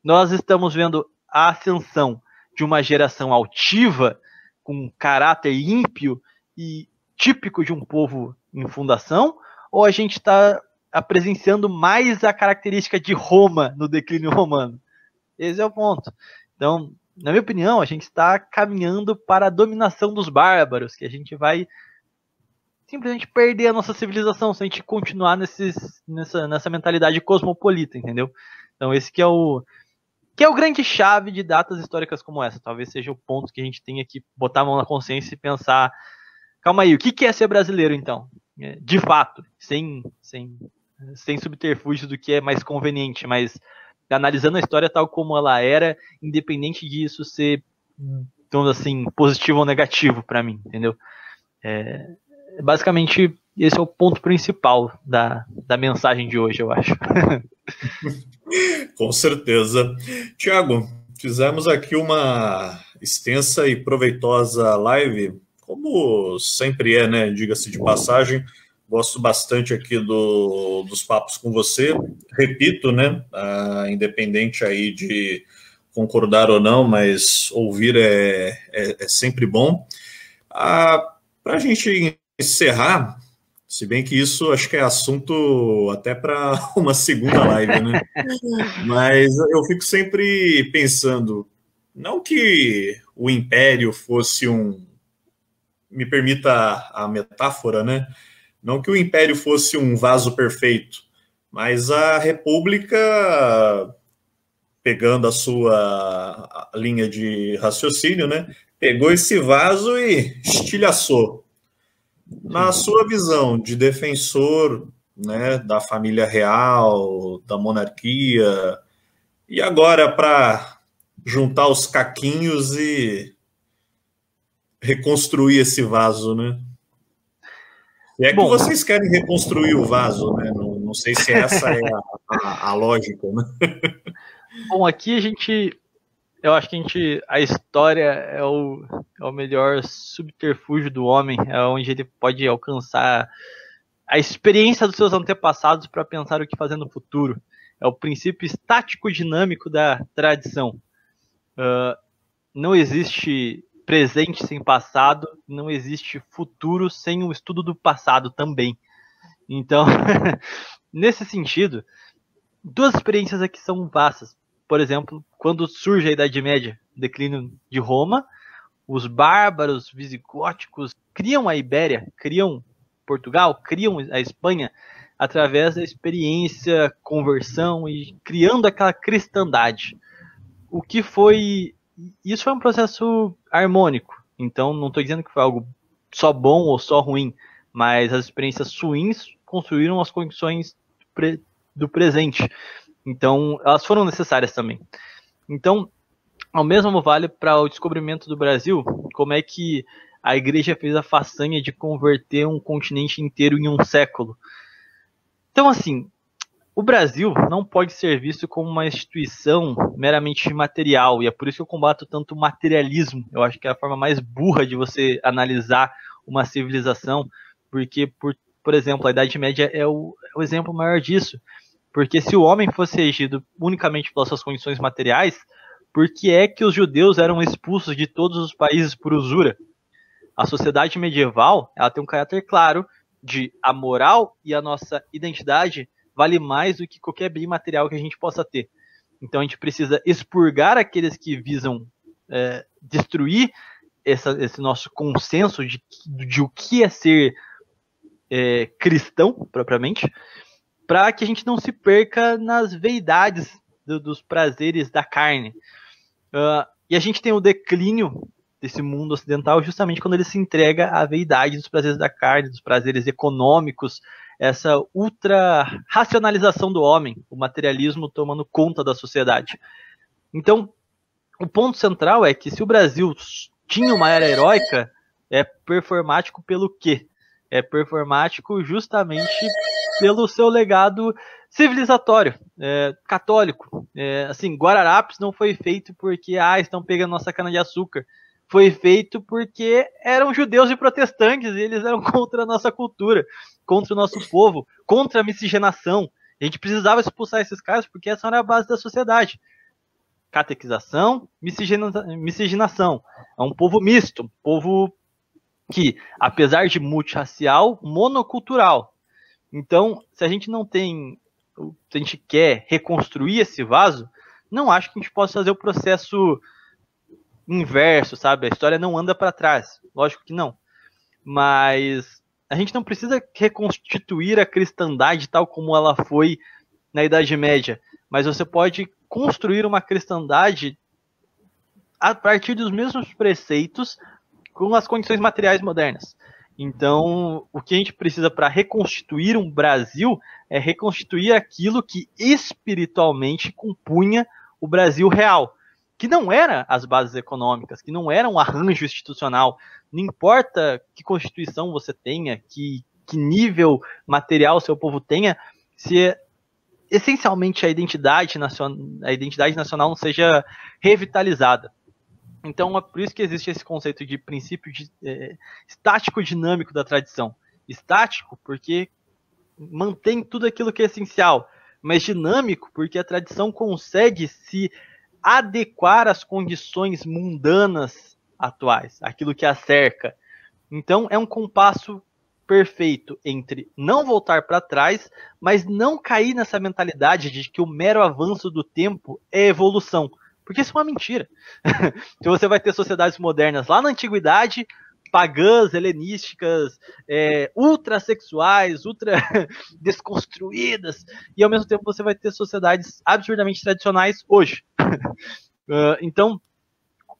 Speaker 2: nós estamos vendo a ascensão de uma geração altiva, com caráter ímpio e típico de um povo em fundação, ou a gente está presenciando mais a característica de Roma no declínio romano? Esse é o ponto. Então, na minha opinião, a gente está caminhando para a dominação dos bárbaros, que a gente vai simplesmente perder a nossa civilização se a gente continuar nessa mentalidade cosmopolita, entendeu? Então esse que é o grande chave de datas históricas como essa. Talvez seja o ponto que a gente tenha que botar a mão na consciência e pensar, calma aí, o que é ser brasileiro então? De fato, sem subterfúgios do que é mais conveniente, mas analisando a história tal como ela era, independente disso ser, então, assim, positivo ou negativo para mim, entendeu? Basicamente, esse é o ponto principal da mensagem de hoje, eu acho.
Speaker 1: Com certeza. Tiago, fizemos aqui uma extensa e proveitosa live, como sempre é, né? Diga-se de passagem. Gosto bastante aqui dos papos com você. Repito, né? Independente aí de concordar ou não, mas ouvir é sempre bom. Para a gente encerrar, se bem que isso acho que é assunto até para uma segunda live, né? Mas eu fico sempre pensando, não que o Império fosse me permita a metáfora, né? Não que o Império fosse um vaso perfeito, mas a República, pegando a sua linha de raciocínio, né? Pegou esse vaso e estilhaçou. Na sua visão de defensor, né, da família real, da monarquia, e agora para juntar os caquinhos e reconstruir esse vaso, né? E é que vocês querem reconstruir o vaso, né? Não sei se essa é a lógica, né?
Speaker 2: Bom, aqui eu acho que a história é o melhor subterfúgio do homem, é onde ele pode alcançar a experiência dos seus antepassados para pensar o que fazer no futuro. É o princípio estático dinâmico da tradição. Não existe presente sem passado, não existe futuro sem um estudo do passado também. Então, nesse sentido, duas experiências aqui são vastas. Por exemplo, quando surge a Idade Média, declínio de Roma, os bárbaros visigóticos criam a Ibéria, criam Portugal, criam a Espanha através da experiência, conversão e criando aquela cristandade. Isso foi um processo harmônico. Então, não estou dizendo que foi algo só bom ou só ruim, mas as experiências ruins construíram as condições do presente. Então, elas foram necessárias também. Então, ao mesmo vale para o descobrimento do Brasil, como é que a igreja fez a façanha de converter um continente inteiro em um século. Então, assim, o Brasil não pode ser visto como uma instituição meramente material, e é por isso que eu combato tanto o materialismo. Eu acho que é a forma mais burra de você analisar uma civilização, porque, por exemplo, a Idade Média é o exemplo maior disso. Porque se o homem fosse regido unicamente pelas suas condições materiais, por que é que os judeus eram expulsos de todos os países por usura? A sociedade medieval, ela tem um caráter claro de a moral e a nossa identidade vale mais do que qualquer bem material que a gente possa ter. Então a gente precisa expurgar aqueles que visam destruir esse nosso consenso de o que é ser cristão, propriamente, para que a gente não se perca nas vaidades dos prazeres da carne. E a gente tem o declínio desse mundo ocidental justamente quando ele se entrega à vaidade dos prazeres da carne, dos prazeres econômicos, essa ultra-racionalização do homem, o materialismo tomando conta da sociedade. Então, o ponto central é que se o Brasil tinha uma era heróica, é performático pelo quê? É performático justamente pelo seu legado civilizatório, católico. Assim, Guararapes não foi feito porque estão pegando nossa cana-de-açúcar. Foi feito porque eram judeus e protestantes e eles eram contra a nossa cultura, contra o nosso povo, contra a miscigenação. A gente precisava expulsar esses caras porque essa era a base da sociedade. Catequização, miscigenação. É um povo misto, um povo que, apesar de multirracial, monocultural. Então, se a gente quer reconstruir esse vaso, Não acho que a gente possa fazer o processo inverso, sabe? A história não anda para trás. Lógico que não. Mas a gente não precisa reconstituir a cristandade tal como ela foi na Idade Média. Mas você pode construir uma cristandade a partir dos mesmos preceitos com as condições materiais modernas. Então, o que a gente precisa para reconstituir um Brasil é reconstituir aquilo que espiritualmente compunha o Brasil real, que não era as bases econômicas, que não era um arranjo institucional. Não importa que constituição você tenha, que nível material seu povo tenha, se essencialmente a identidade nacional não seja revitalizada. Então é por isso que existe esse conceito de princípio estático dinâmico da tradição. Estático porque mantém tudo aquilo que é essencial, mas dinâmico porque a tradição consegue se adequar às condições mundanas atuais, aquilo que a cerca. Então é um compasso perfeito entre não voltar para trás, mas não cair nessa mentalidade de que o mero avanço do tempo é evolução. Porque isso é uma mentira. Então você vai ter sociedades modernas lá na antiguidade, pagãs, helenísticas, ultrasexuais, ultra desconstruídas, e ao mesmo tempo você vai ter sociedades absurdamente tradicionais hoje. Então,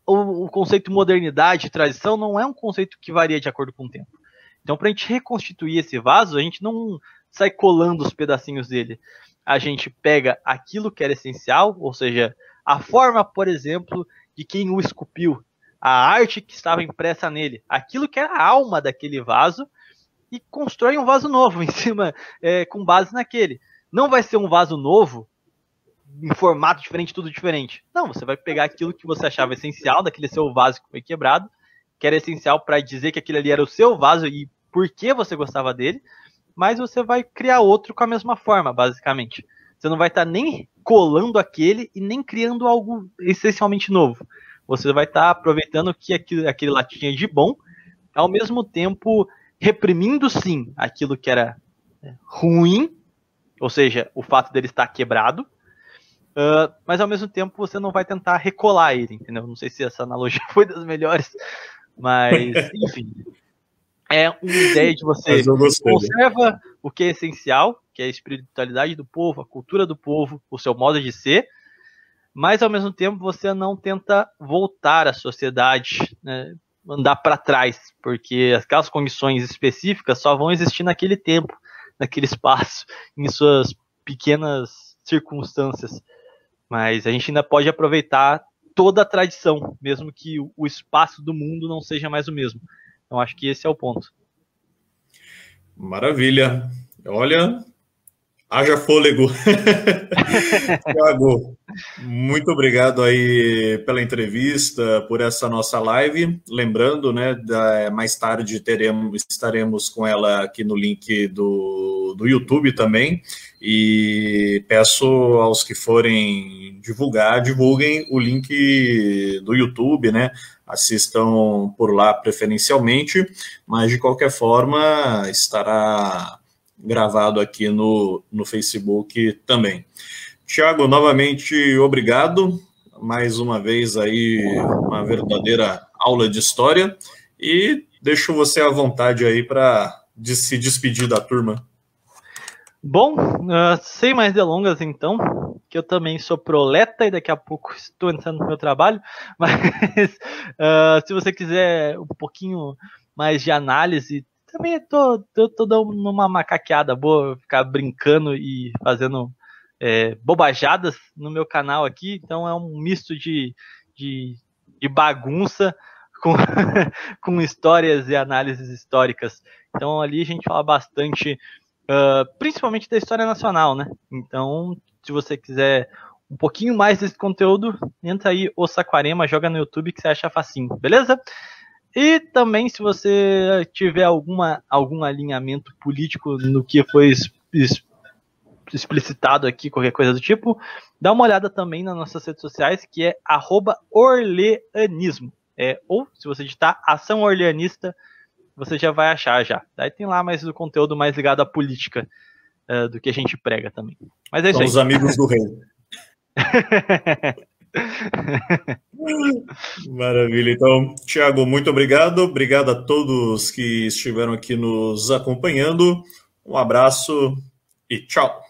Speaker 2: o conceito modernidade e tradição não é um conceito que varia de acordo com o tempo. Então, para a gente reconstituir esse vaso, a gente não sai colando os pedacinhos dele. A gente pega aquilo que era essencial, ou seja, a forma, por exemplo, de quem o esculpiu, a arte que estava impressa nele, aquilo que era a alma daquele vaso, e constrói um vaso novo em cima, com base naquele. Não vai ser um vaso novo, em formato diferente, tudo diferente. Não, você vai pegar aquilo que você achava essencial, daquele seu vaso que foi quebrado, que era essencial para dizer que aquele ali era o seu vaso e por que você gostava dele, mas você vai criar outro com a mesma forma, basicamente. Você não vai estar nem colando aquele e nem criando algo essencialmente novo. Você vai estar aproveitando o que aquele lá tinha de bom, ao mesmo tempo reprimindo, sim, aquilo que era ruim, ou seja, o fato dele estar quebrado, mas ao mesmo tempo você não vai tentar recolar ele, entendeu? Não sei se essa analogia foi das melhores, mas, enfim. É uma ideia de você conserva o que é essencial, que é a espiritualidade do povo, a cultura do povo, o seu modo de ser, mas ao mesmo tempo você não tenta voltar à sociedade, né, andar para trás, porque aquelas condições específicas só vão existir naquele tempo, naquele espaço, em suas pequenas circunstâncias. Mas a gente ainda pode aproveitar toda a tradição, mesmo que o espaço do mundo não seja mais o mesmo. Então, acho que esse é o ponto.
Speaker 1: Maravilha. Olha, haja fôlego. Thiago, muito obrigado aí pela entrevista, por essa nossa live. Lembrando, né, mais tarde estaremos com ela aqui no link do YouTube também. E peço aos que forem divulguem o link do YouTube, né? Assistam por lá preferencialmente, mas de qualquer forma estará gravado aqui no Facebook também. Thiago, novamente obrigado, mais uma vez aí uma verdadeira aula de história, e deixo você à vontade aí para se despedir da turma.
Speaker 2: Bom, sem mais delongas então, que eu também sou proleta e daqui a pouco estou entrando no meu trabalho, mas se você quiser um pouquinho mais de análise, também estou dando uma macaqueada boa, ficar brincando e fazendo bobajadas no meu canal aqui, então é um misto de bagunça com histórias e análises históricas. Então ali a gente fala bastante, principalmente da história nacional, né? Então, se você quiser um pouquinho mais desse conteúdo, entra aí, o Saquarema, joga no YouTube que você acha facinho, beleza? E também, se você tiver algum alinhamento político no que foi explicitado aqui, qualquer coisa do tipo, dá uma olhada também nas nossas redes sociais, que é @orleanismo. Ou, se você digitar Ação Orleanista, você já vai achar já. Daí tem lá mais o conteúdo mais ligado à política do que a gente prega também. Mas é isso aí.
Speaker 1: São os amigos do rei. Maravilha. Então, Thiago, muito obrigado. Obrigado a todos que estiveram aqui nos acompanhando. Um abraço e tchau.